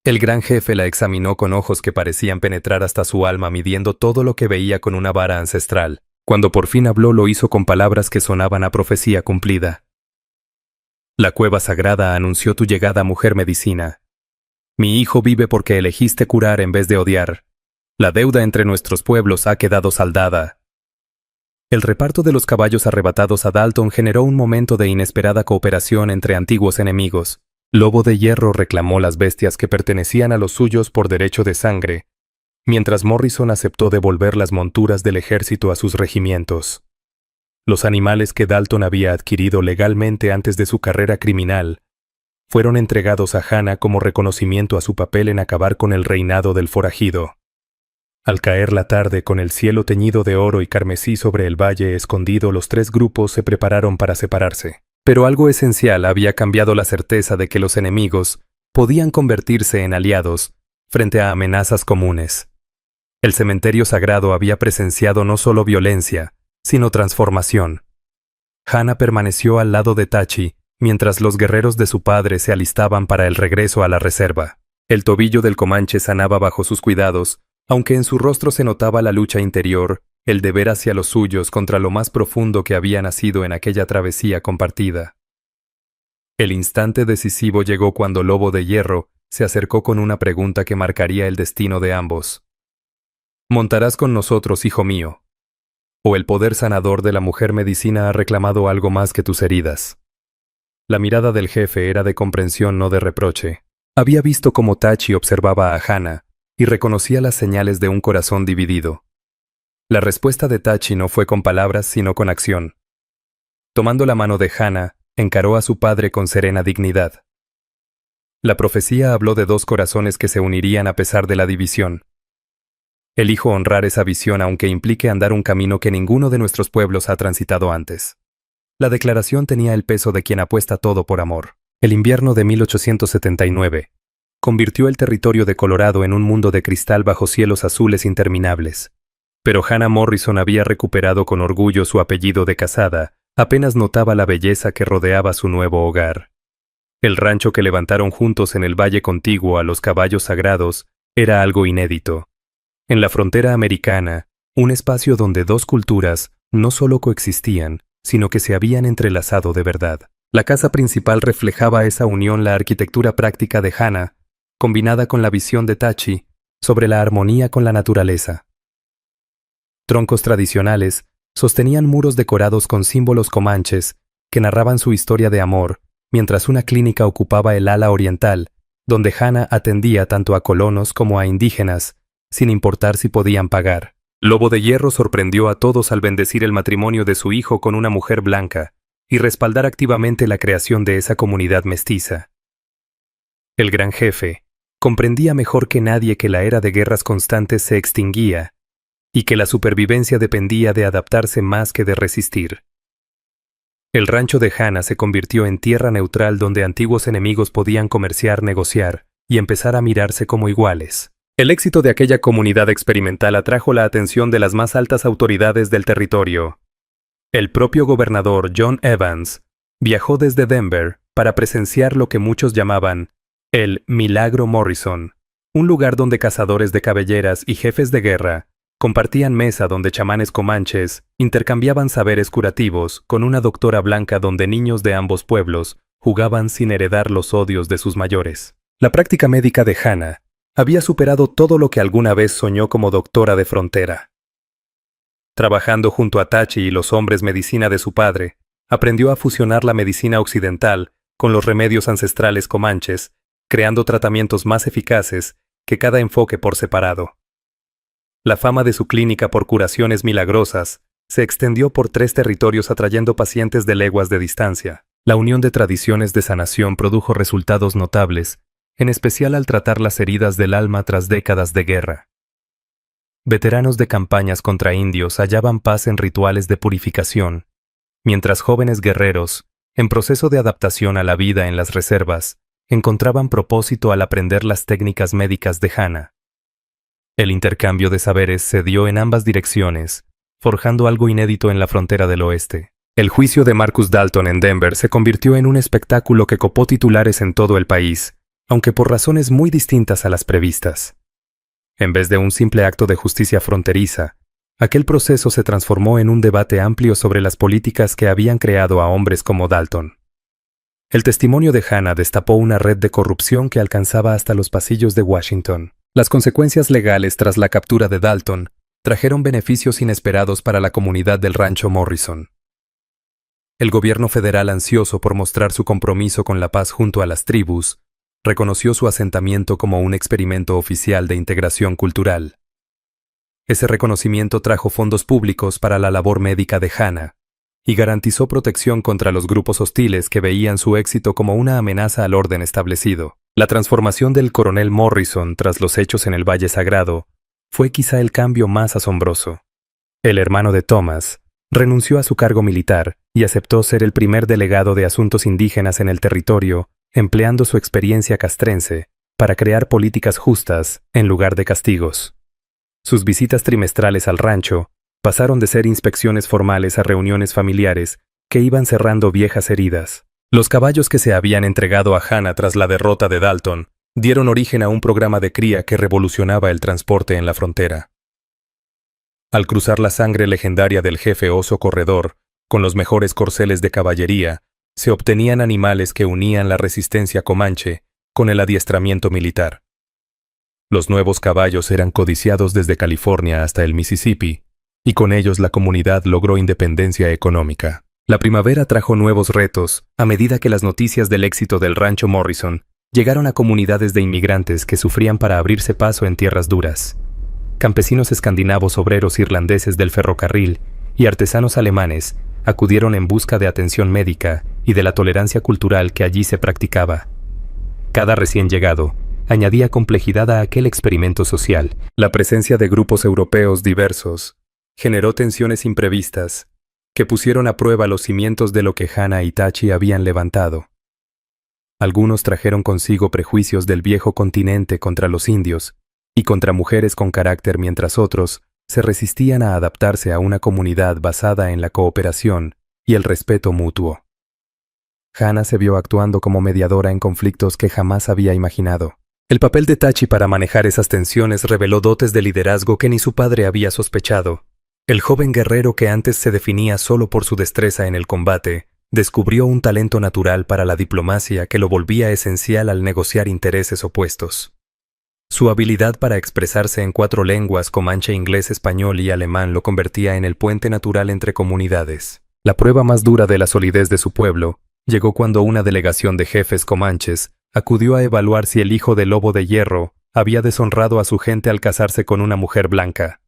El gran jefe la examinó con ojos que parecían penetrar hasta su alma, midiendo todo lo que veía con una vara ancestral. Cuando por fin habló, lo hizo con palabras que sonaban a profecía cumplida. «La cueva sagrada anunció tu llegada, mujer medicina. Mi hijo vive porque elegiste curar en vez de odiar. La deuda entre nuestros pueblos ha quedado saldada». El reparto de los caballos arrebatados a Dalton generó un momento de inesperada cooperación entre antiguos enemigos. Lobo de Hierro reclamó las bestias que pertenecían a los suyos por derecho de sangre, mientras Morrison aceptó devolver las monturas del ejército a sus regimientos. Los animales que Dalton había adquirido legalmente antes de su carrera criminal fueron entregados a Hannah como reconocimiento a su papel en acabar con el reinado del forajido. Al caer la tarde, con el cielo teñido de oro y carmesí sobre el valle escondido, los tres grupos se prepararon para separarse. Pero algo esencial había cambiado la certeza de que los enemigos podían convertirse en aliados frente a amenazas comunes. El cementerio sagrado había presenciado no solo violencia, sino transformación. Hannah permaneció al lado de Tachi mientras los guerreros de su padre se alistaban para el regreso a la reserva. El tobillo del Comanche sanaba bajo sus cuidados, aunque en su rostro se notaba la lucha interior, el deber hacia los suyos contra lo más profundo que había nacido en aquella travesía compartida. El instante decisivo llegó cuando Lobo de Hierro se acercó con una pregunta que marcaría el destino de ambos. «¿Montarás con nosotros, hijo mío? ¿O el poder sanador de la mujer medicina ha reclamado algo más que tus heridas?» La mirada del jefe era de comprensión, no de reproche. Había visto cómo Tachi observaba a Hannah y reconocía las señales de un corazón dividido. La respuesta de Tachi no fue con palabras, sino con acción. Tomando la mano de Hannah, encaró a su padre con serena dignidad. La profecía habló de 2 corazones que se unirían a pesar de la división. Elijo honrar esa visión aunque implique andar un camino que ninguno de nuestros pueblos ha transitado antes. La declaración tenía el peso de quien apuesta todo por amor. El invierno de 1879 convirtió el territorio de Colorado en un mundo de cristal bajo cielos azules interminables. Pero Hannah Morrison había recuperado con orgullo su apellido de casada, apenas notaba la belleza que rodeaba su nuevo hogar. El rancho que levantaron juntos en el valle contiguo a los caballos sagrados era algo inédito. En la frontera americana, un espacio donde 2 culturas no solo coexistían, sino que se habían entrelazado de verdad. La casa principal reflejaba esa unión, la arquitectura práctica de Hannah, combinada con la visión de Tachi sobre la armonía con la naturaleza. Troncos tradicionales, sostenían muros decorados con símbolos comanches que narraban su historia de amor, mientras una clínica ocupaba el ala oriental, donde Hannah atendía tanto a colonos como a indígenas, sin importar si podían pagar. Lobo de Hierro sorprendió a todos al bendecir el matrimonio de su hijo con una mujer blanca y respaldar activamente la creación de esa comunidad mestiza. El gran jefe comprendía mejor que nadie que la era de guerras constantes se extinguía y que la supervivencia dependía de adaptarse más que de resistir. El rancho de Hannah se convirtió en tierra neutral donde antiguos enemigos podían comerciar, negociar y empezar a mirarse como iguales. El éxito de aquella comunidad experimental atrajo la atención de las más altas autoridades del territorio. El propio gobernador John Evans viajó desde Denver para presenciar lo que muchos llamaban el Milagro Morrison, un lugar donde cazadores de cabelleras y jefes de guerra compartían mesa donde chamanes comanches intercambiaban saberes curativos con una doctora blanca donde niños de ambos pueblos jugaban sin heredar los odios de sus mayores. La práctica médica de Hannah había superado todo lo que alguna vez soñó como doctora de frontera. Trabajando junto a Tachi y los hombres medicina de su padre, aprendió a fusionar la medicina occidental con los remedios ancestrales comanches, creando tratamientos más eficaces que cada enfoque por separado. La fama de su clínica por curaciones milagrosas se extendió por 3 territorios atrayendo pacientes de leguas de distancia. La unión de tradiciones de sanación produjo resultados notables, en especial al tratar las heridas del alma tras décadas de guerra. Veteranos de campañas contra indios hallaban paz en rituales de purificación, mientras jóvenes guerreros, en proceso de adaptación a la vida en las reservas, encontraban propósito al aprender las técnicas médicas de Hannah. El intercambio de saberes se dio en ambas direcciones, forjando algo inédito en la frontera del oeste. El juicio de Marcus Dalton en Denver se convirtió en un espectáculo que copó titulares en todo el país, aunque por razones muy distintas a las previstas. En vez de un simple acto de justicia fronteriza, aquel proceso se transformó en un debate amplio sobre las políticas que habían creado a hombres como Dalton. El testimonio de Hannah destapó una red de corrupción que alcanzaba hasta los pasillos de Washington. Las consecuencias legales tras la captura de Dalton trajeron beneficios inesperados para la comunidad del rancho Morrison. El gobierno federal, ansioso por mostrar su compromiso con la paz junto a las tribus, reconoció su asentamiento como un experimento oficial de integración cultural. Ese reconocimiento trajo fondos públicos para la labor médica de Hannah y garantizó protección contra los grupos hostiles que veían su éxito como una amenaza al orden establecido. La transformación del coronel Morrison tras los hechos en el Valle Sagrado fue quizá el cambio más asombroso. El hermano de Thomas renunció a su cargo militar y aceptó ser el primer delegado de asuntos indígenas en el territorio, empleando su experiencia castrense para crear políticas justas en lugar de castigos. Sus visitas trimestrales al rancho pasaron de ser inspecciones formales a reuniones familiares que iban cerrando viejas heridas. Los caballos que se habían entregado a Hannah tras la derrota de Dalton dieron origen a un programa de cría que revolucionaba el transporte en la frontera. Al cruzar la sangre legendaria del jefe oso corredor con los mejores corceles de caballería, se obtenían animales que unían la resistencia comanche con el adiestramiento militar. Los nuevos caballos eran codiciados desde California hasta el Mississippi, y con ellos la comunidad logró independencia económica. La primavera trajo nuevos retos a medida que las noticias del éxito del rancho Morrison llegaron a comunidades de inmigrantes que sufrían para abrirse paso en tierras duras. Campesinos escandinavos, obreros irlandeses del ferrocarril y artesanos alemanes acudieron en busca de atención médica y de la tolerancia cultural que allí se practicaba. Cada recién llegado añadía complejidad a aquel experimento social. La presencia de grupos europeos diversos generó tensiones imprevistas que pusieron a prueba los cimientos de lo que Hannah y Tachi habían levantado. Algunos trajeron consigo prejuicios del viejo continente contra los indios y contra mujeres con carácter, mientras otros se resistían a adaptarse a una comunidad basada en la cooperación y el respeto mutuo. Hannah se vio actuando como mediadora en conflictos que jamás había imaginado. El papel de Tachi para manejar esas tensiones reveló dotes de liderazgo que ni su padre había sospechado. El joven guerrero, que antes se definía solo por su destreza en el combate, descubrió un talento natural para la diplomacia que lo volvía esencial al negociar intereses opuestos. Su habilidad para expresarse en 4 lenguas, comanche, inglés, español y alemán, lo convertía en el puente natural entre comunidades. La prueba más dura de la solidez de su pueblo llegó cuando una delegación de jefes comanches acudió a evaluar si el hijo del lobo de hierro había deshonrado a su gente al casarse con una mujer blanca.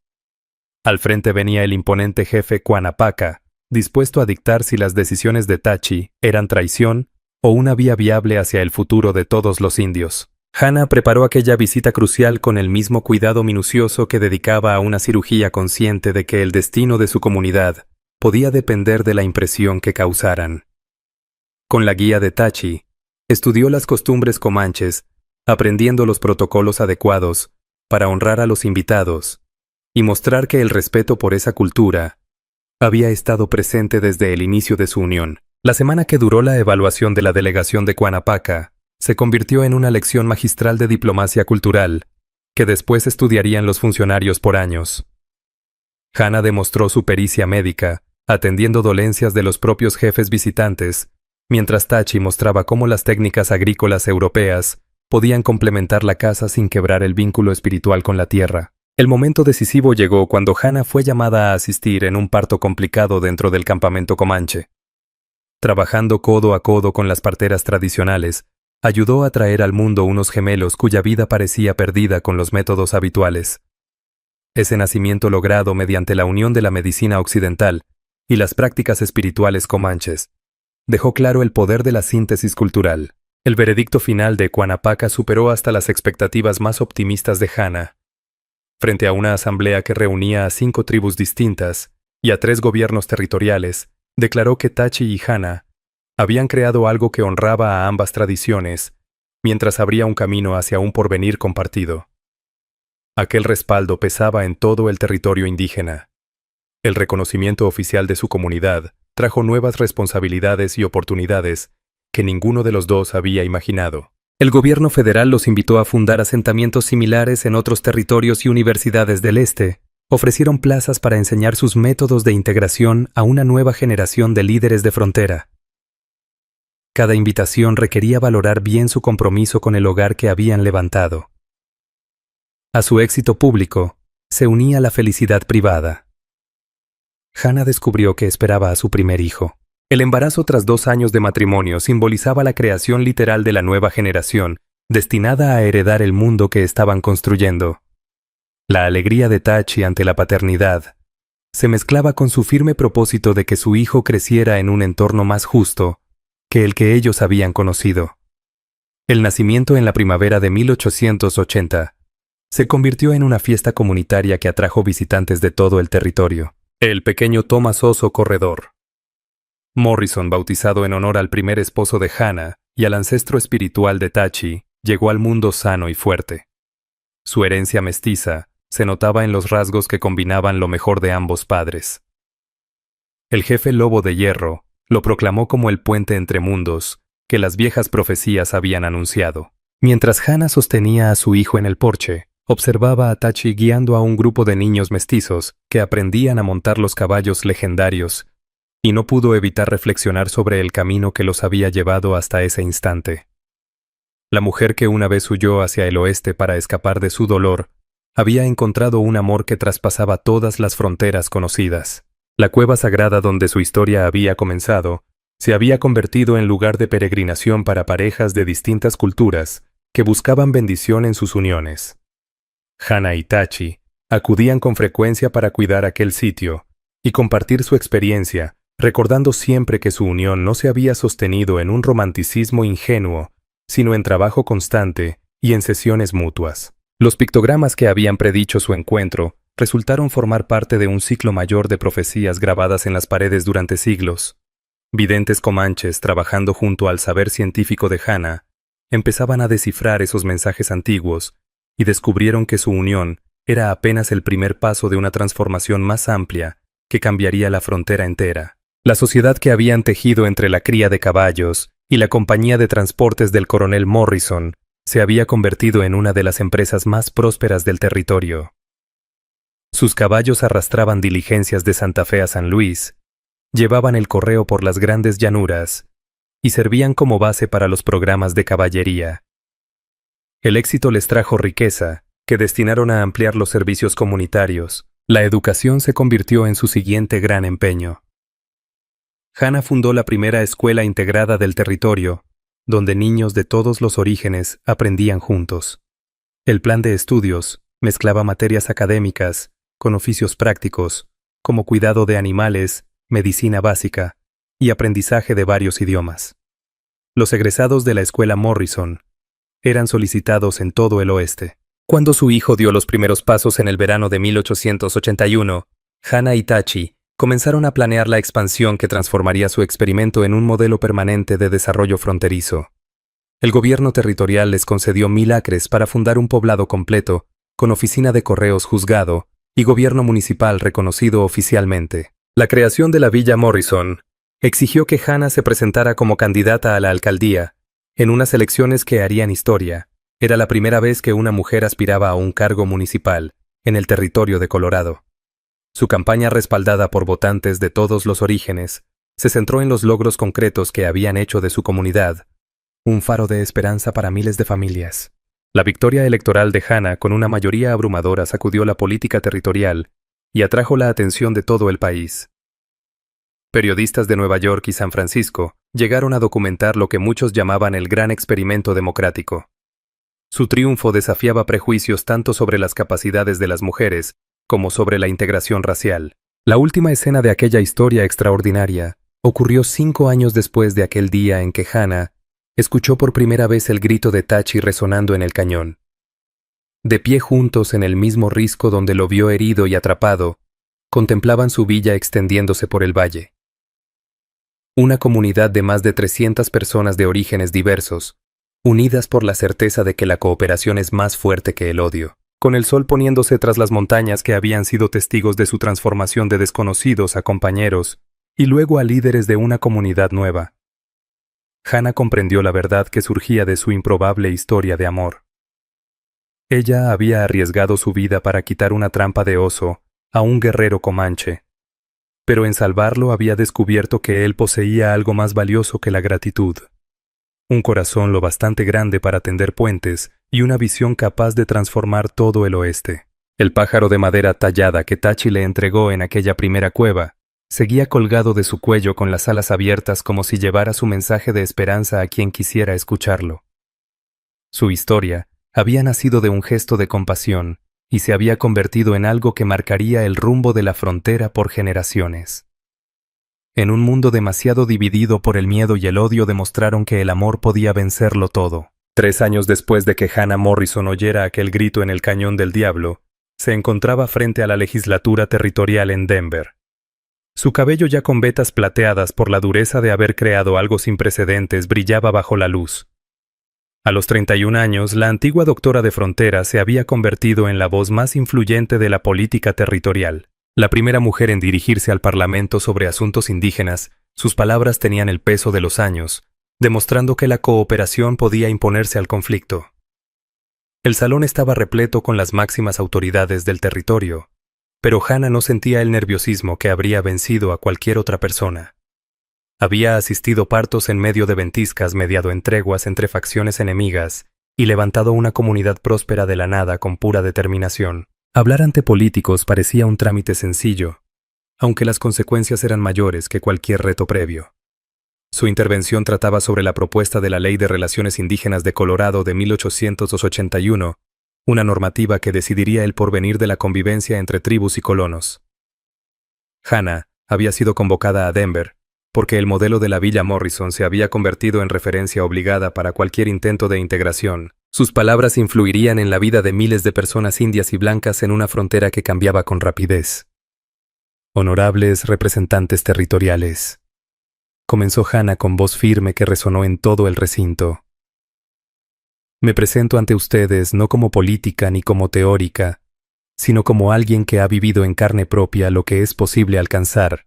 Al frente venía el imponente jefe Quanapaca, dispuesto a dictar si las decisiones de Tachi eran traición o una vía viable hacia el futuro de todos los indios. Hannah preparó aquella visita crucial con el mismo cuidado minucioso que dedicaba a una cirugía, consciente de que el destino de su comunidad podía depender de la impresión que causaran. Con la guía de Tachi, estudió las costumbres comanches, aprendiendo los protocolos adecuados para honrar a los invitados y mostrar que el respeto por esa cultura había estado presente desde el inicio de su unión. La semana que duró la evaluación de la delegación de Quanapaca se convirtió en una lección magistral de diplomacia cultural, que después estudiarían los funcionarios por años. Hannah demostró su pericia médica, atendiendo dolencias de los propios jefes visitantes, mientras Tachi mostraba cómo las técnicas agrícolas europeas podían complementar la caza sin quebrar el vínculo espiritual con la tierra. El momento decisivo llegó cuando Hannah fue llamada a asistir en un parto complicado dentro del campamento comanche. Trabajando codo a codo con las parteras tradicionales, ayudó a traer al mundo unos gemelos cuya vida parecía perdida con los métodos habituales. Ese nacimiento, logrado mediante la unión de la medicina occidental y las prácticas espirituales comanches, dejó claro el poder de la síntesis cultural. El veredicto final de Quanapaca superó hasta las expectativas más optimistas de Hannah. Frente a una asamblea que reunía a 5 tribus distintas y a 3 gobiernos territoriales, declaró que Tachi y Hannah habían creado algo que honraba a ambas tradiciones, mientras abría un camino hacia un porvenir compartido. Aquel respaldo pesaba en todo el territorio indígena. El reconocimiento oficial de su comunidad trajo nuevas responsabilidades y oportunidades que ninguno de los dos había imaginado. El gobierno federal los invitó a fundar asentamientos similares en otros territorios y universidades del este. Ofrecieron plazas para enseñar sus métodos de integración a una nueva generación de líderes de frontera. Cada invitación requería valorar bien su compromiso con el hogar que habían levantado. A su éxito público se unía la felicidad privada. Hannah descubrió que esperaba a su primer hijo. El embarazo tras 2 años de matrimonio simbolizaba la creación literal de la nueva generación, destinada a heredar el mundo que estaban construyendo. La alegría de Tachi ante la paternidad se mezclaba con su firme propósito de que su hijo creciera en un entorno más justo que el que ellos habían conocido. El nacimiento en la primavera de 1880 se convirtió en una fiesta comunitaria que atrajo visitantes de todo el territorio. El pequeño Thomas Oso Corredor Morrison, bautizado en honor al primer esposo de Hannah y al ancestro espiritual de Tachi, llegó al mundo sano y fuerte. Su herencia mestiza se notaba en los rasgos que combinaban lo mejor de ambos padres. El jefe Lobo de Hierro lo proclamó como el puente entre mundos que las viejas profecías habían anunciado. Mientras Hannah sostenía a su hijo en el porche, observaba a Tachi guiando a un grupo de niños mestizos que aprendían a montar los caballos legendarios, y no pudo evitar reflexionar sobre el camino que los había llevado hasta ese instante. La mujer que una vez huyó hacia el oeste para escapar de su dolor, había encontrado un amor que traspasaba todas las fronteras conocidas. La cueva sagrada donde su historia había comenzado se había convertido en lugar de peregrinación para parejas de distintas culturas que buscaban bendición en sus uniones. Hannah y Tachi acudían con frecuencia para cuidar aquel sitio y compartir su experiencia, recordando siempre que su unión no se había sostenido en un romanticismo ingenuo, sino en trabajo constante y en sesiones mutuas. Los pictogramas que habían predicho su encuentro resultaron formar parte de un ciclo mayor de profecías grabadas en las paredes durante siglos. Videntes comanches, trabajando junto al saber científico de Hannah, empezaban a descifrar esos mensajes antiguos y descubrieron que su unión era apenas el primer paso de una transformación más amplia que cambiaría la frontera entera. La sociedad que habían tejido entre la cría de caballos y la compañía de transportes del coronel Morrison se había convertido en una de las empresas más prósperas del territorio. Sus caballos arrastraban diligencias de Santa Fe a San Luis, llevaban el correo por las grandes llanuras y servían como base para los programas de caballería. El éxito les trajo riqueza, que destinaron a ampliar los servicios comunitarios. La educación se convirtió en su siguiente gran empeño. Hannah fundó la primera escuela integrada del territorio, donde niños de todos los orígenes aprendían juntos. El plan de estudios mezclaba materias académicas con oficios prácticos, como cuidado de animales, medicina básica y aprendizaje de varios idiomas. Los egresados de la escuela Morrison eran solicitados en todo el oeste. Cuando su hijo dio los primeros pasos en el verano de 1881, Hannah y Tachi comenzaron a planear la expansión que transformaría su experimento en un modelo permanente de desarrollo fronterizo. El gobierno territorial les concedió 1000 acres para fundar un poblado completo, con oficina de correos juzgado y gobierno municipal reconocido oficialmente. La creación de la Villa Morrison exigió que Hannah se presentara como candidata a la alcaldía, en unas elecciones que harían historia. Era la primera vez que una mujer aspiraba a un cargo municipal en el territorio de Colorado. Su campaña, respaldada por votantes de todos los orígenes, se centró en los logros concretos que habían hecho de su comunidad un faro de esperanza para miles de familias. La victoria electoral de Hannah con una mayoría abrumadora sacudió la política territorial y atrajo la atención de todo el país. Periodistas de Nueva York y San Francisco llegaron a documentar lo que muchos llamaban el gran experimento democrático. Su triunfo desafiaba prejuicios tanto sobre las capacidades de las mujeres como sobre la integración racial. La última escena de aquella historia extraordinaria ocurrió 5 años después de aquel día en que Hannah escuchó por primera vez el grito de Tachi resonando en el cañón. De pie juntos en el mismo risco donde lo vio herido y atrapado, contemplaban su villa extendiéndose por el valle. Una comunidad de más de 300 personas de orígenes diversos, unidas por la certeza de que la cooperación es más fuerte que el odio. Con el sol poniéndose tras las montañas que habían sido testigos de su transformación de desconocidos a compañeros y luego a líderes de una comunidad nueva, Hannah comprendió la verdad que surgía de su improbable historia de amor. Ella había arriesgado su vida para quitar una trampa de oso a un guerrero comanche, pero en salvarlo había descubierto que él poseía algo más valioso que la gratitud: un corazón lo bastante grande para tender puentes y una visión capaz de transformar todo el oeste. El pájaro de madera tallada que Tachi le entregó en aquella primera cueva seguía colgado de su cuello con las alas abiertas como si llevara su mensaje de esperanza a quien quisiera escucharlo. Su historia había nacido de un gesto de compasión y se había convertido en algo que marcaría el rumbo de la frontera por generaciones. En un mundo demasiado dividido por el miedo y el odio, demostraron que el amor podía vencerlo todo. 3 años después de que Hannah Morrison oyera aquel grito en el Cañón del Diablo, se encontraba frente a la legislatura territorial en Denver. Su cabello, ya con vetas plateadas por la dureza de haber creado algo sin precedentes, brillaba bajo la luz. A los 31 años, la antigua doctora de frontera se había convertido en la voz más influyente de la política territorial. La primera mujer en dirigirse al Parlamento sobre asuntos indígenas, sus palabras tenían el peso de los años, demostrando que la cooperación podía imponerse al conflicto. El salón estaba repleto con las máximas autoridades del territorio, pero Hannah no sentía el nerviosismo que habría vencido a cualquier otra persona. Había asistido partos en medio de ventiscas, mediado en treguas entre facciones enemigas y levantado una comunidad próspera de la nada con pura determinación. Hablar ante políticos parecía un trámite sencillo, aunque las consecuencias eran mayores que cualquier reto previo. Su intervención trataba sobre la propuesta de la Ley de Relaciones Indígenas de Colorado de 1881, una normativa que decidiría el porvenir de la convivencia entre tribus y colonos. Hannah había sido convocada a Denver porque el modelo de la Villa Morrison se había convertido en referencia obligada para cualquier intento de integración. Sus palabras influirían en la vida de miles de personas indias y blancas en una frontera que cambiaba con rapidez. Honorables representantes territoriales, comenzó Hannah con voz firme que resonó en todo el recinto. Me presento ante ustedes no como política ni como teórica, sino como alguien que ha vivido en carne propia lo que es posible alcanzar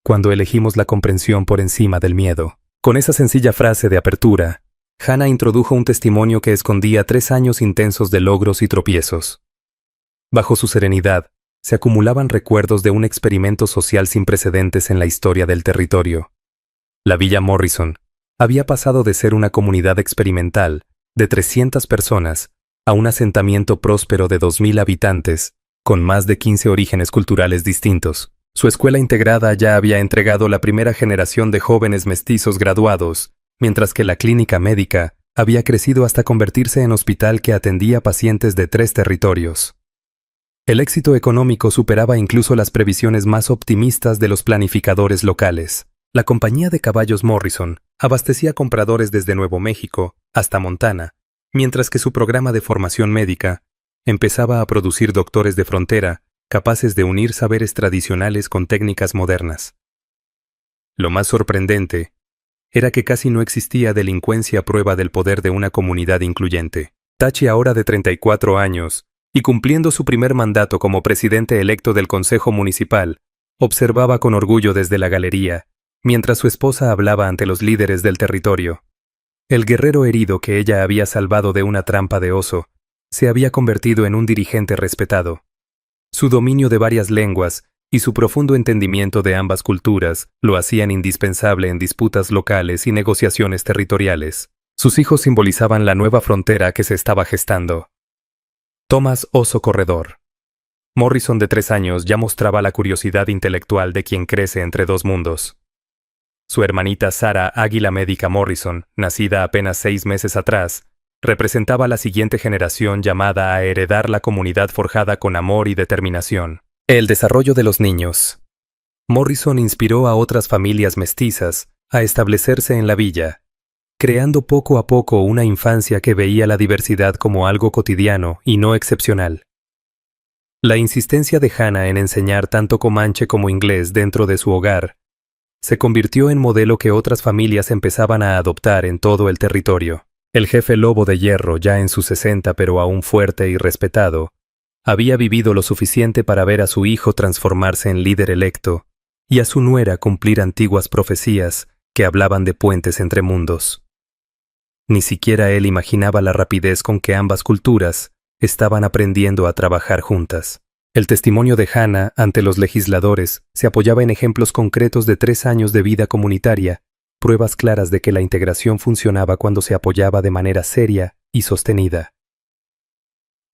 cuando elegimos la comprensión por encima del miedo. Con esa sencilla frase de apertura, Hannah introdujo un testimonio que escondía 3 años intensos de logros y tropiezos. Bajo su serenidad, se acumulaban recuerdos de un experimento social sin precedentes en la historia del territorio. La Villa Morrison había pasado de ser una comunidad experimental de 300 personas a un asentamiento próspero de 2000 habitantes, con más de 15 orígenes culturales distintos. Su escuela integrada ya había entregado la primera generación de jóvenes mestizos graduados, mientras que la clínica médica había crecido hasta convertirse en hospital que atendía pacientes de 3 territorios. El éxito económico superaba incluso las previsiones más optimistas de los planificadores locales. La compañía de caballos Morrison abastecía compradores desde Nuevo México hasta Montana, mientras que su programa de formación médica empezaba a producir doctores de frontera capaces de unir saberes tradicionales con técnicas modernas. Lo más sorprendente era que casi no existía delincuencia a prueba del poder de una comunidad incluyente. Tachi, ahora de 34 años, y cumpliendo su primer mandato como presidente electo del Consejo Municipal, observaba con orgullo desde la galería, mientras su esposa hablaba ante los líderes del territorio. El guerrero herido que ella había salvado de una trampa de oso se había convertido en un dirigente respetado. Su dominio de varias lenguas y su profundo entendimiento de ambas culturas lo hacían indispensable en disputas locales y negociaciones territoriales. Sus hijos simbolizaban la nueva frontera que se estaba gestando. Thomas Oso Corredor. Morrison, de 3 años, ya mostraba la curiosidad intelectual de quien crece entre dos mundos. Su hermanita Sarah Águila Médica Morrison, nacida apenas 6 meses atrás, representaba la siguiente generación llamada a heredar la comunidad forjada con amor y determinación. El desarrollo de los niños. Morrison inspiró a otras familias mestizas a establecerse en la villa, creando poco a poco una infancia que veía la diversidad como algo cotidiano y no excepcional. La insistencia de Hannah en enseñar tanto comanche como inglés dentro de su hogar se convirtió en modelo que otras familias empezaban a adoptar en todo el territorio. El jefe Lobo de Hierro, ya en sus 60 pero aún fuerte y respetado, había vivido lo suficiente para ver a su hijo transformarse en líder electo y a su nuera cumplir antiguas profecías que hablaban de puentes entre mundos. Ni siquiera él imaginaba la rapidez con que ambas culturas estaban aprendiendo a trabajar juntas. El testimonio de Hannah ante los legisladores se apoyaba en ejemplos concretos de 3 años de vida comunitaria, pruebas claras de que la integración funcionaba cuando se apoyaba de manera seria y sostenida.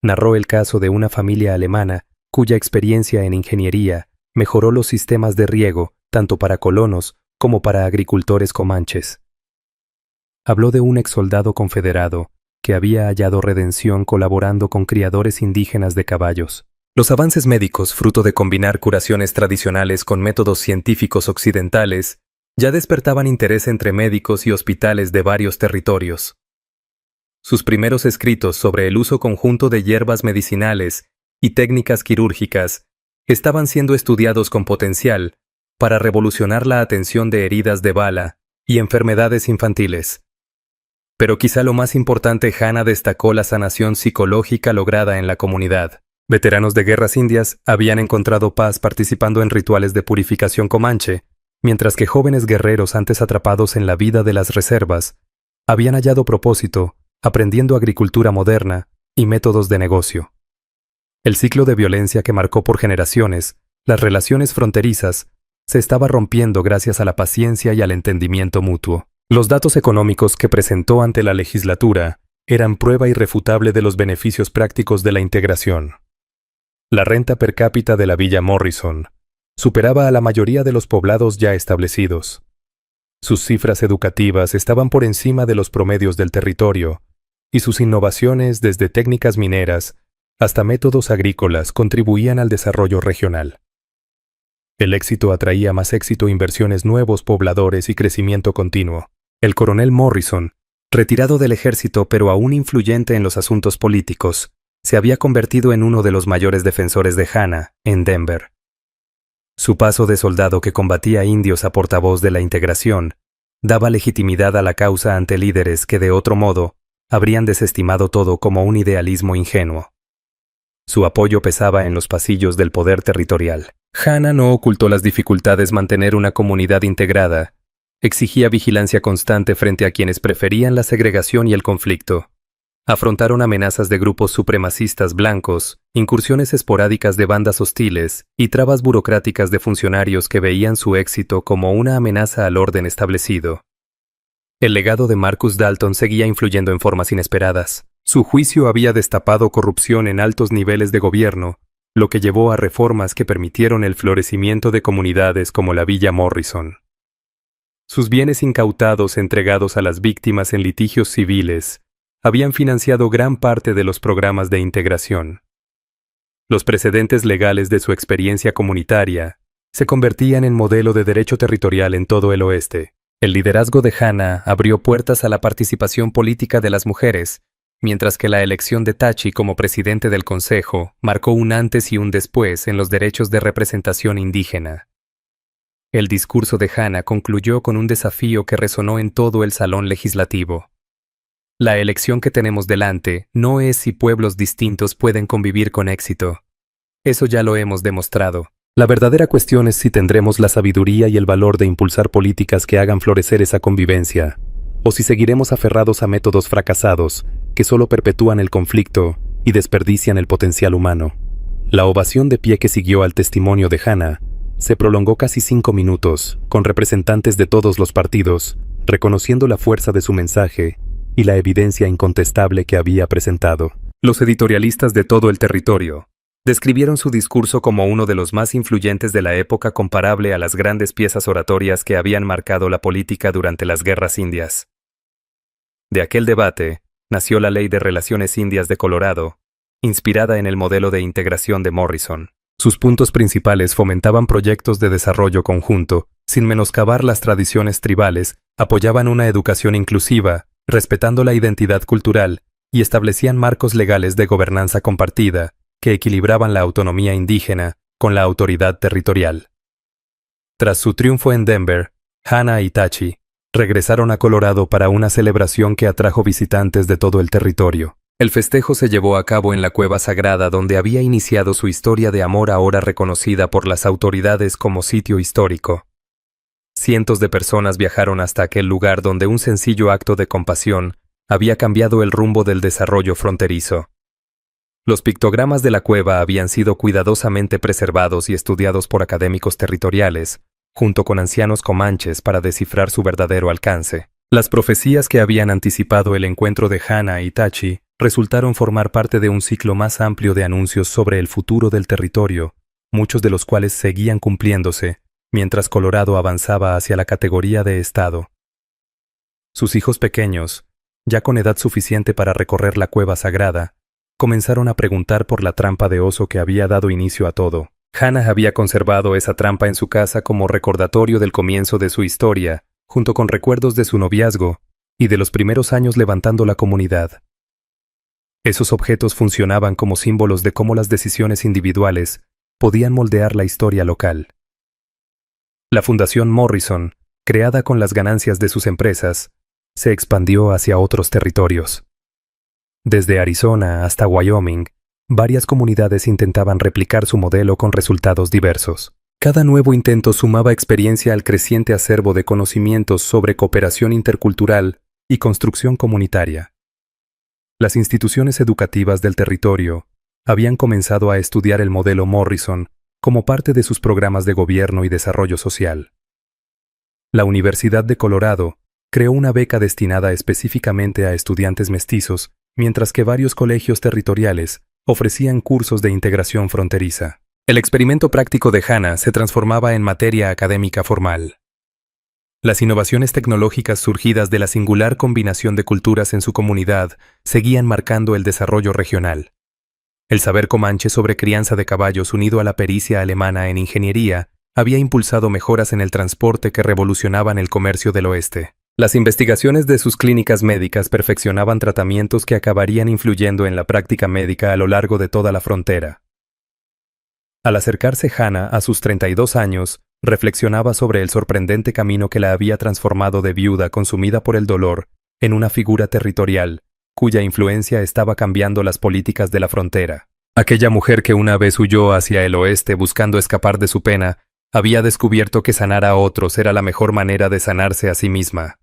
Narró el caso de una familia alemana cuya experiencia en ingeniería mejoró los sistemas de riego tanto para colonos como para agricultores comanches. Habló de un exsoldado confederado que había hallado redención colaborando con criadores indígenas de caballos. Los avances médicos, fruto de combinar curaciones tradicionales con métodos científicos occidentales, ya despertaban interés entre médicos y hospitales de varios territorios. Sus primeros escritos sobre el uso conjunto de hierbas medicinales y técnicas quirúrgicas estaban siendo estudiados con potencial para revolucionar la atención de heridas de bala y enfermedades infantiles. Pero quizá lo más importante, Hannah destacó la sanación psicológica lograda en la comunidad. Veteranos de guerras indias habían encontrado paz participando en rituales de purificación comanche, mientras que jóvenes guerreros antes atrapados en la vida de las reservas habían hallado propósito aprendiendo agricultura moderna y métodos de negocio. El ciclo de violencia que marcó por generaciones las relaciones fronterizas se estaba rompiendo gracias a la paciencia y al entendimiento mutuo. Los datos económicos que presentó ante la legislatura eran prueba irrefutable de los beneficios prácticos de la integración. La renta per cápita de la Villa Morrison superaba a la mayoría de los poblados ya establecidos. Sus cifras educativas estaban por encima de los promedios del territorio, y sus innovaciones, desde técnicas mineras hasta métodos agrícolas, contribuían al desarrollo regional. El éxito atraía más éxito, inversiones, nuevos pobladores y crecimiento continuo. El coronel Morrison, retirado del ejército pero aún influyente en los asuntos políticos, se había convertido en uno de los mayores defensores de Hannah en Denver. Su paso de soldado que combatía indios a portavoz de la integración daba legitimidad a la causa ante líderes que de otro modo habrían desestimado todo como un idealismo ingenuo. Su apoyo pesaba en los pasillos del poder territorial. Hannah no ocultó las dificultades. Mantener una comunidad integrada exigía vigilancia constante frente a quienes preferían la segregación y el conflicto. Afrontaron amenazas de grupos supremacistas blancos, incursiones esporádicas de bandas hostiles y trabas burocráticas de funcionarios que veían su éxito como una amenaza al orden establecido. El legado de Marcus Dalton seguía influyendo en formas inesperadas. Su juicio había destapado corrupción en altos niveles de gobierno, lo que llevó a reformas que permitieron el florecimiento de comunidades como la Villa Morrison. Sus bienes incautados entregados a las víctimas en litigios civiles habían financiado gran parte de los programas de integración. Los precedentes legales de su experiencia comunitaria se convertían en modelo de derecho territorial en todo el oeste. El liderazgo de Hannah abrió puertas a la participación política de las mujeres, mientras que la elección de Tachi como presidente del Consejo marcó un antes y un después en los derechos de representación indígena. El discurso de Hannah concluyó con un desafío que resonó en todo el salón legislativo. La elección que tenemos delante no es si pueblos distintos pueden convivir con éxito. Eso ya lo hemos demostrado. La verdadera cuestión es si tendremos la sabiduría y el valor de impulsar políticas que hagan florecer esa convivencia, o si seguiremos aferrados a métodos fracasados que solo perpetúan el conflicto y desperdician el potencial humano. La ovación de pie que siguió al testimonio de Hannah se prolongó casi 5 minutos, con representantes de todos los partidos, reconociendo la fuerza de su mensaje y la evidencia incontestable que había presentado. Los editorialistas de todo el territorio describieron su discurso como uno de los más influyentes de la época, comparable a las grandes piezas oratorias que habían marcado la política durante las guerras indias. De aquel debate nació la Ley de Relaciones Indias de Colorado, inspirada en el modelo de integración de Morrison. Sus puntos principales fomentaban proyectos de desarrollo conjunto, sin menoscabar las tradiciones tribales, apoyaban una educación inclusiva, respetando la identidad cultural, y establecían marcos legales de gobernanza compartida, que equilibraban la autonomía indígena con la autoridad territorial. Tras su triunfo en Denver, Hannah y Tachi regresaron a Colorado para una celebración que atrajo visitantes de todo el territorio. El festejo se llevó a cabo en la cueva sagrada donde había iniciado su historia de amor, ahora reconocida por las autoridades como sitio histórico. Cientos de personas viajaron hasta aquel lugar donde un sencillo acto de compasión había cambiado el rumbo del desarrollo fronterizo. Los pictogramas de la cueva habían sido cuidadosamente preservados y estudiados por académicos territoriales, junto con ancianos comanches, para descifrar su verdadero alcance. Las profecías que habían anticipado el encuentro de Hannah y Tachi resultaron formar parte de un ciclo más amplio de anuncios sobre el futuro del territorio, muchos de los cuales seguían cumpliéndose, mientras Colorado avanzaba hacia la categoría de estado. Sus hijos pequeños, ya con edad suficiente para recorrer la cueva sagrada, comenzaron a preguntar por la trampa de oso que había dado inicio a todo. Hannah había conservado esa trampa en su casa como recordatorio del comienzo de su historia, junto con recuerdos de su noviazgo y de los primeros años levantando la comunidad. Esos objetos funcionaban como símbolos de cómo las decisiones individuales podían moldear la historia local. La Fundación Morrison, creada con las ganancias de sus empresas, se expandió hacia otros territorios. Desde Arizona hasta Wyoming, varias comunidades intentaban replicar su modelo con resultados diversos. Cada nuevo intento sumaba experiencia al creciente acervo de conocimientos sobre cooperación intercultural y construcción comunitaria. Las instituciones educativas del territorio habían comenzado a estudiar el modelo Morrison como parte de sus programas de gobierno y desarrollo social. La Universidad de Colorado creó una beca destinada específicamente a estudiantes mestizos, mientras que varios colegios territoriales ofrecían cursos de integración fronteriza. El experimento práctico de Hannah se transformaba en materia académica formal. Las innovaciones tecnológicas surgidas de la singular combinación de culturas en su comunidad seguían marcando el desarrollo regional. El saber comanche sobre crianza de caballos unido a la pericia alemana en ingeniería había impulsado mejoras en el transporte que revolucionaban el comercio del oeste. Las investigaciones de sus clínicas médicas perfeccionaban tratamientos que acabarían influyendo en la práctica médica a lo largo de toda la frontera. Al acercarse Hannah a sus 32 años, reflexionaba sobre el sorprendente camino que la había transformado de viuda consumida por el dolor en una figura territorial, cuya influencia estaba cambiando las políticas de la frontera. Aquella mujer que una vez huyó hacia el oeste buscando escapar de su pena, había descubierto que sanar a otros era la mejor manera de sanarse a sí misma.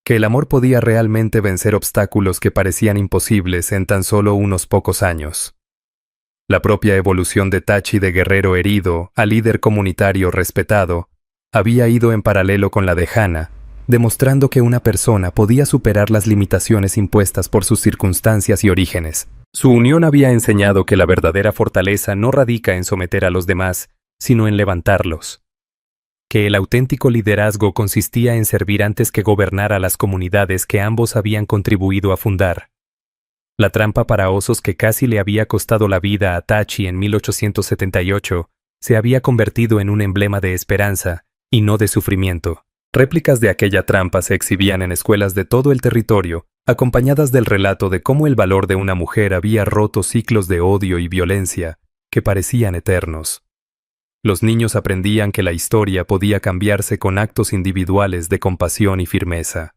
Que el amor podía realmente vencer obstáculos que parecían imposibles en tan solo unos pocos años. La propia evolución de Tachi de guerrero herido a líder comunitario respetado había ido en paralelo con la de Hannah, demostrando que una persona podía superar las limitaciones impuestas por sus circunstancias y orígenes. Su unión había enseñado que la verdadera fortaleza no radica en someter a los demás, sino en levantarlos. Que el auténtico liderazgo consistía en servir antes que gobernar a las comunidades que ambos habían contribuido a fundar. La trampa para osos que casi le había costado la vida a Tachi en 1878 se había convertido en un emblema de esperanza y no de sufrimiento. Réplicas de aquella trampa se exhibían en escuelas de todo el territorio, acompañadas del relato de cómo el valor de una mujer había roto ciclos de odio y violencia que parecían eternos. Los niños aprendían que la historia podía cambiarse con actos individuales de compasión y firmeza.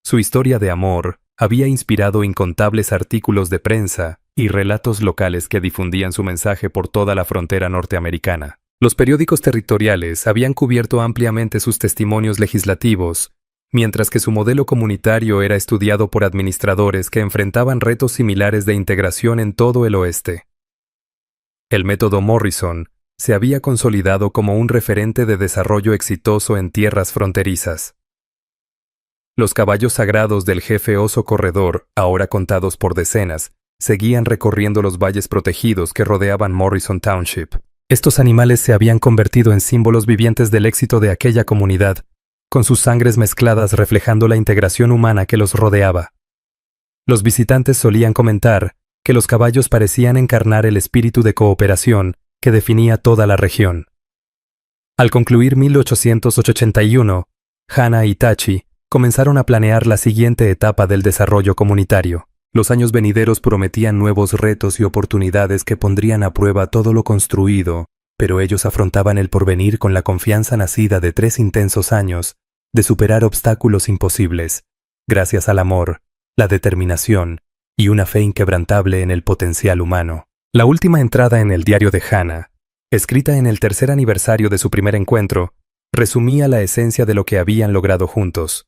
Su historia de amor había inspirado incontables artículos de prensa y relatos locales que difundían su mensaje por toda la frontera norteamericana. Los periódicos territoriales habían cubierto ampliamente sus testimonios legislativos, mientras que su modelo comunitario era estudiado por administradores que enfrentaban retos similares de integración en todo el oeste. El método Morrison se había consolidado como un referente de desarrollo exitoso en tierras fronterizas. Los caballos sagrados del jefe oso corredor, ahora contados por decenas, seguían recorriendo los valles protegidos que rodeaban Morrison Township. Estos animales se habían convertido en símbolos vivientes del éxito de aquella comunidad, con sus sangres mezcladas reflejando la integración humana que los rodeaba. Los visitantes solían comentar que los caballos parecían encarnar el espíritu de cooperación que definía toda la región. Al concluir 1881, Hannah y Tachi comenzaron a planear la siguiente etapa del desarrollo comunitario. Los años venideros prometían nuevos retos y oportunidades que pondrían a prueba todo lo construido, pero ellos afrontaban el porvenir con la confianza nacida de 3 intensos años de superar obstáculos imposibles, gracias al amor, la determinación y una fe inquebrantable en el potencial humano. La última entrada en el diario de Hannah, escrita en el 3er aniversario de su primer encuentro, resumía la esencia de lo que habían logrado juntos.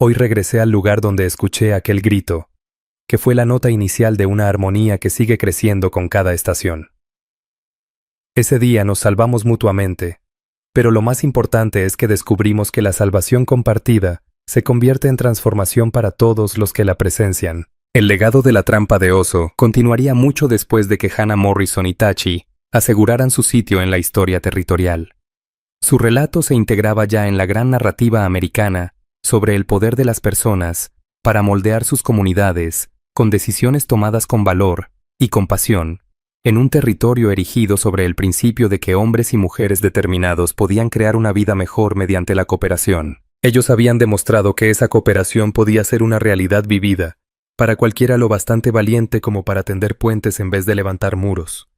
Hoy regresé al lugar donde escuché aquel grito, que fue la nota inicial de una armonía que sigue creciendo con cada estación. Ese día nos salvamos mutuamente, pero lo más importante es que descubrimos que la salvación compartida se convierte en transformación para todos los que la presencian. El legado de la trampa de oso continuaría mucho después de que Hannah Morrison y Tachi aseguraran su sitio en la historia territorial. Su relato se integraba ya en la gran narrativa americana sobre el poder de las personas para moldear sus comunidades con decisiones tomadas con valor y compasión, en un territorio erigido sobre el principio de que hombres y mujeres determinados podían crear una vida mejor mediante la cooperación. Ellos habían demostrado que esa cooperación podía ser una realidad vivida, para cualquiera lo bastante valiente como para tender puentes en vez de levantar muros.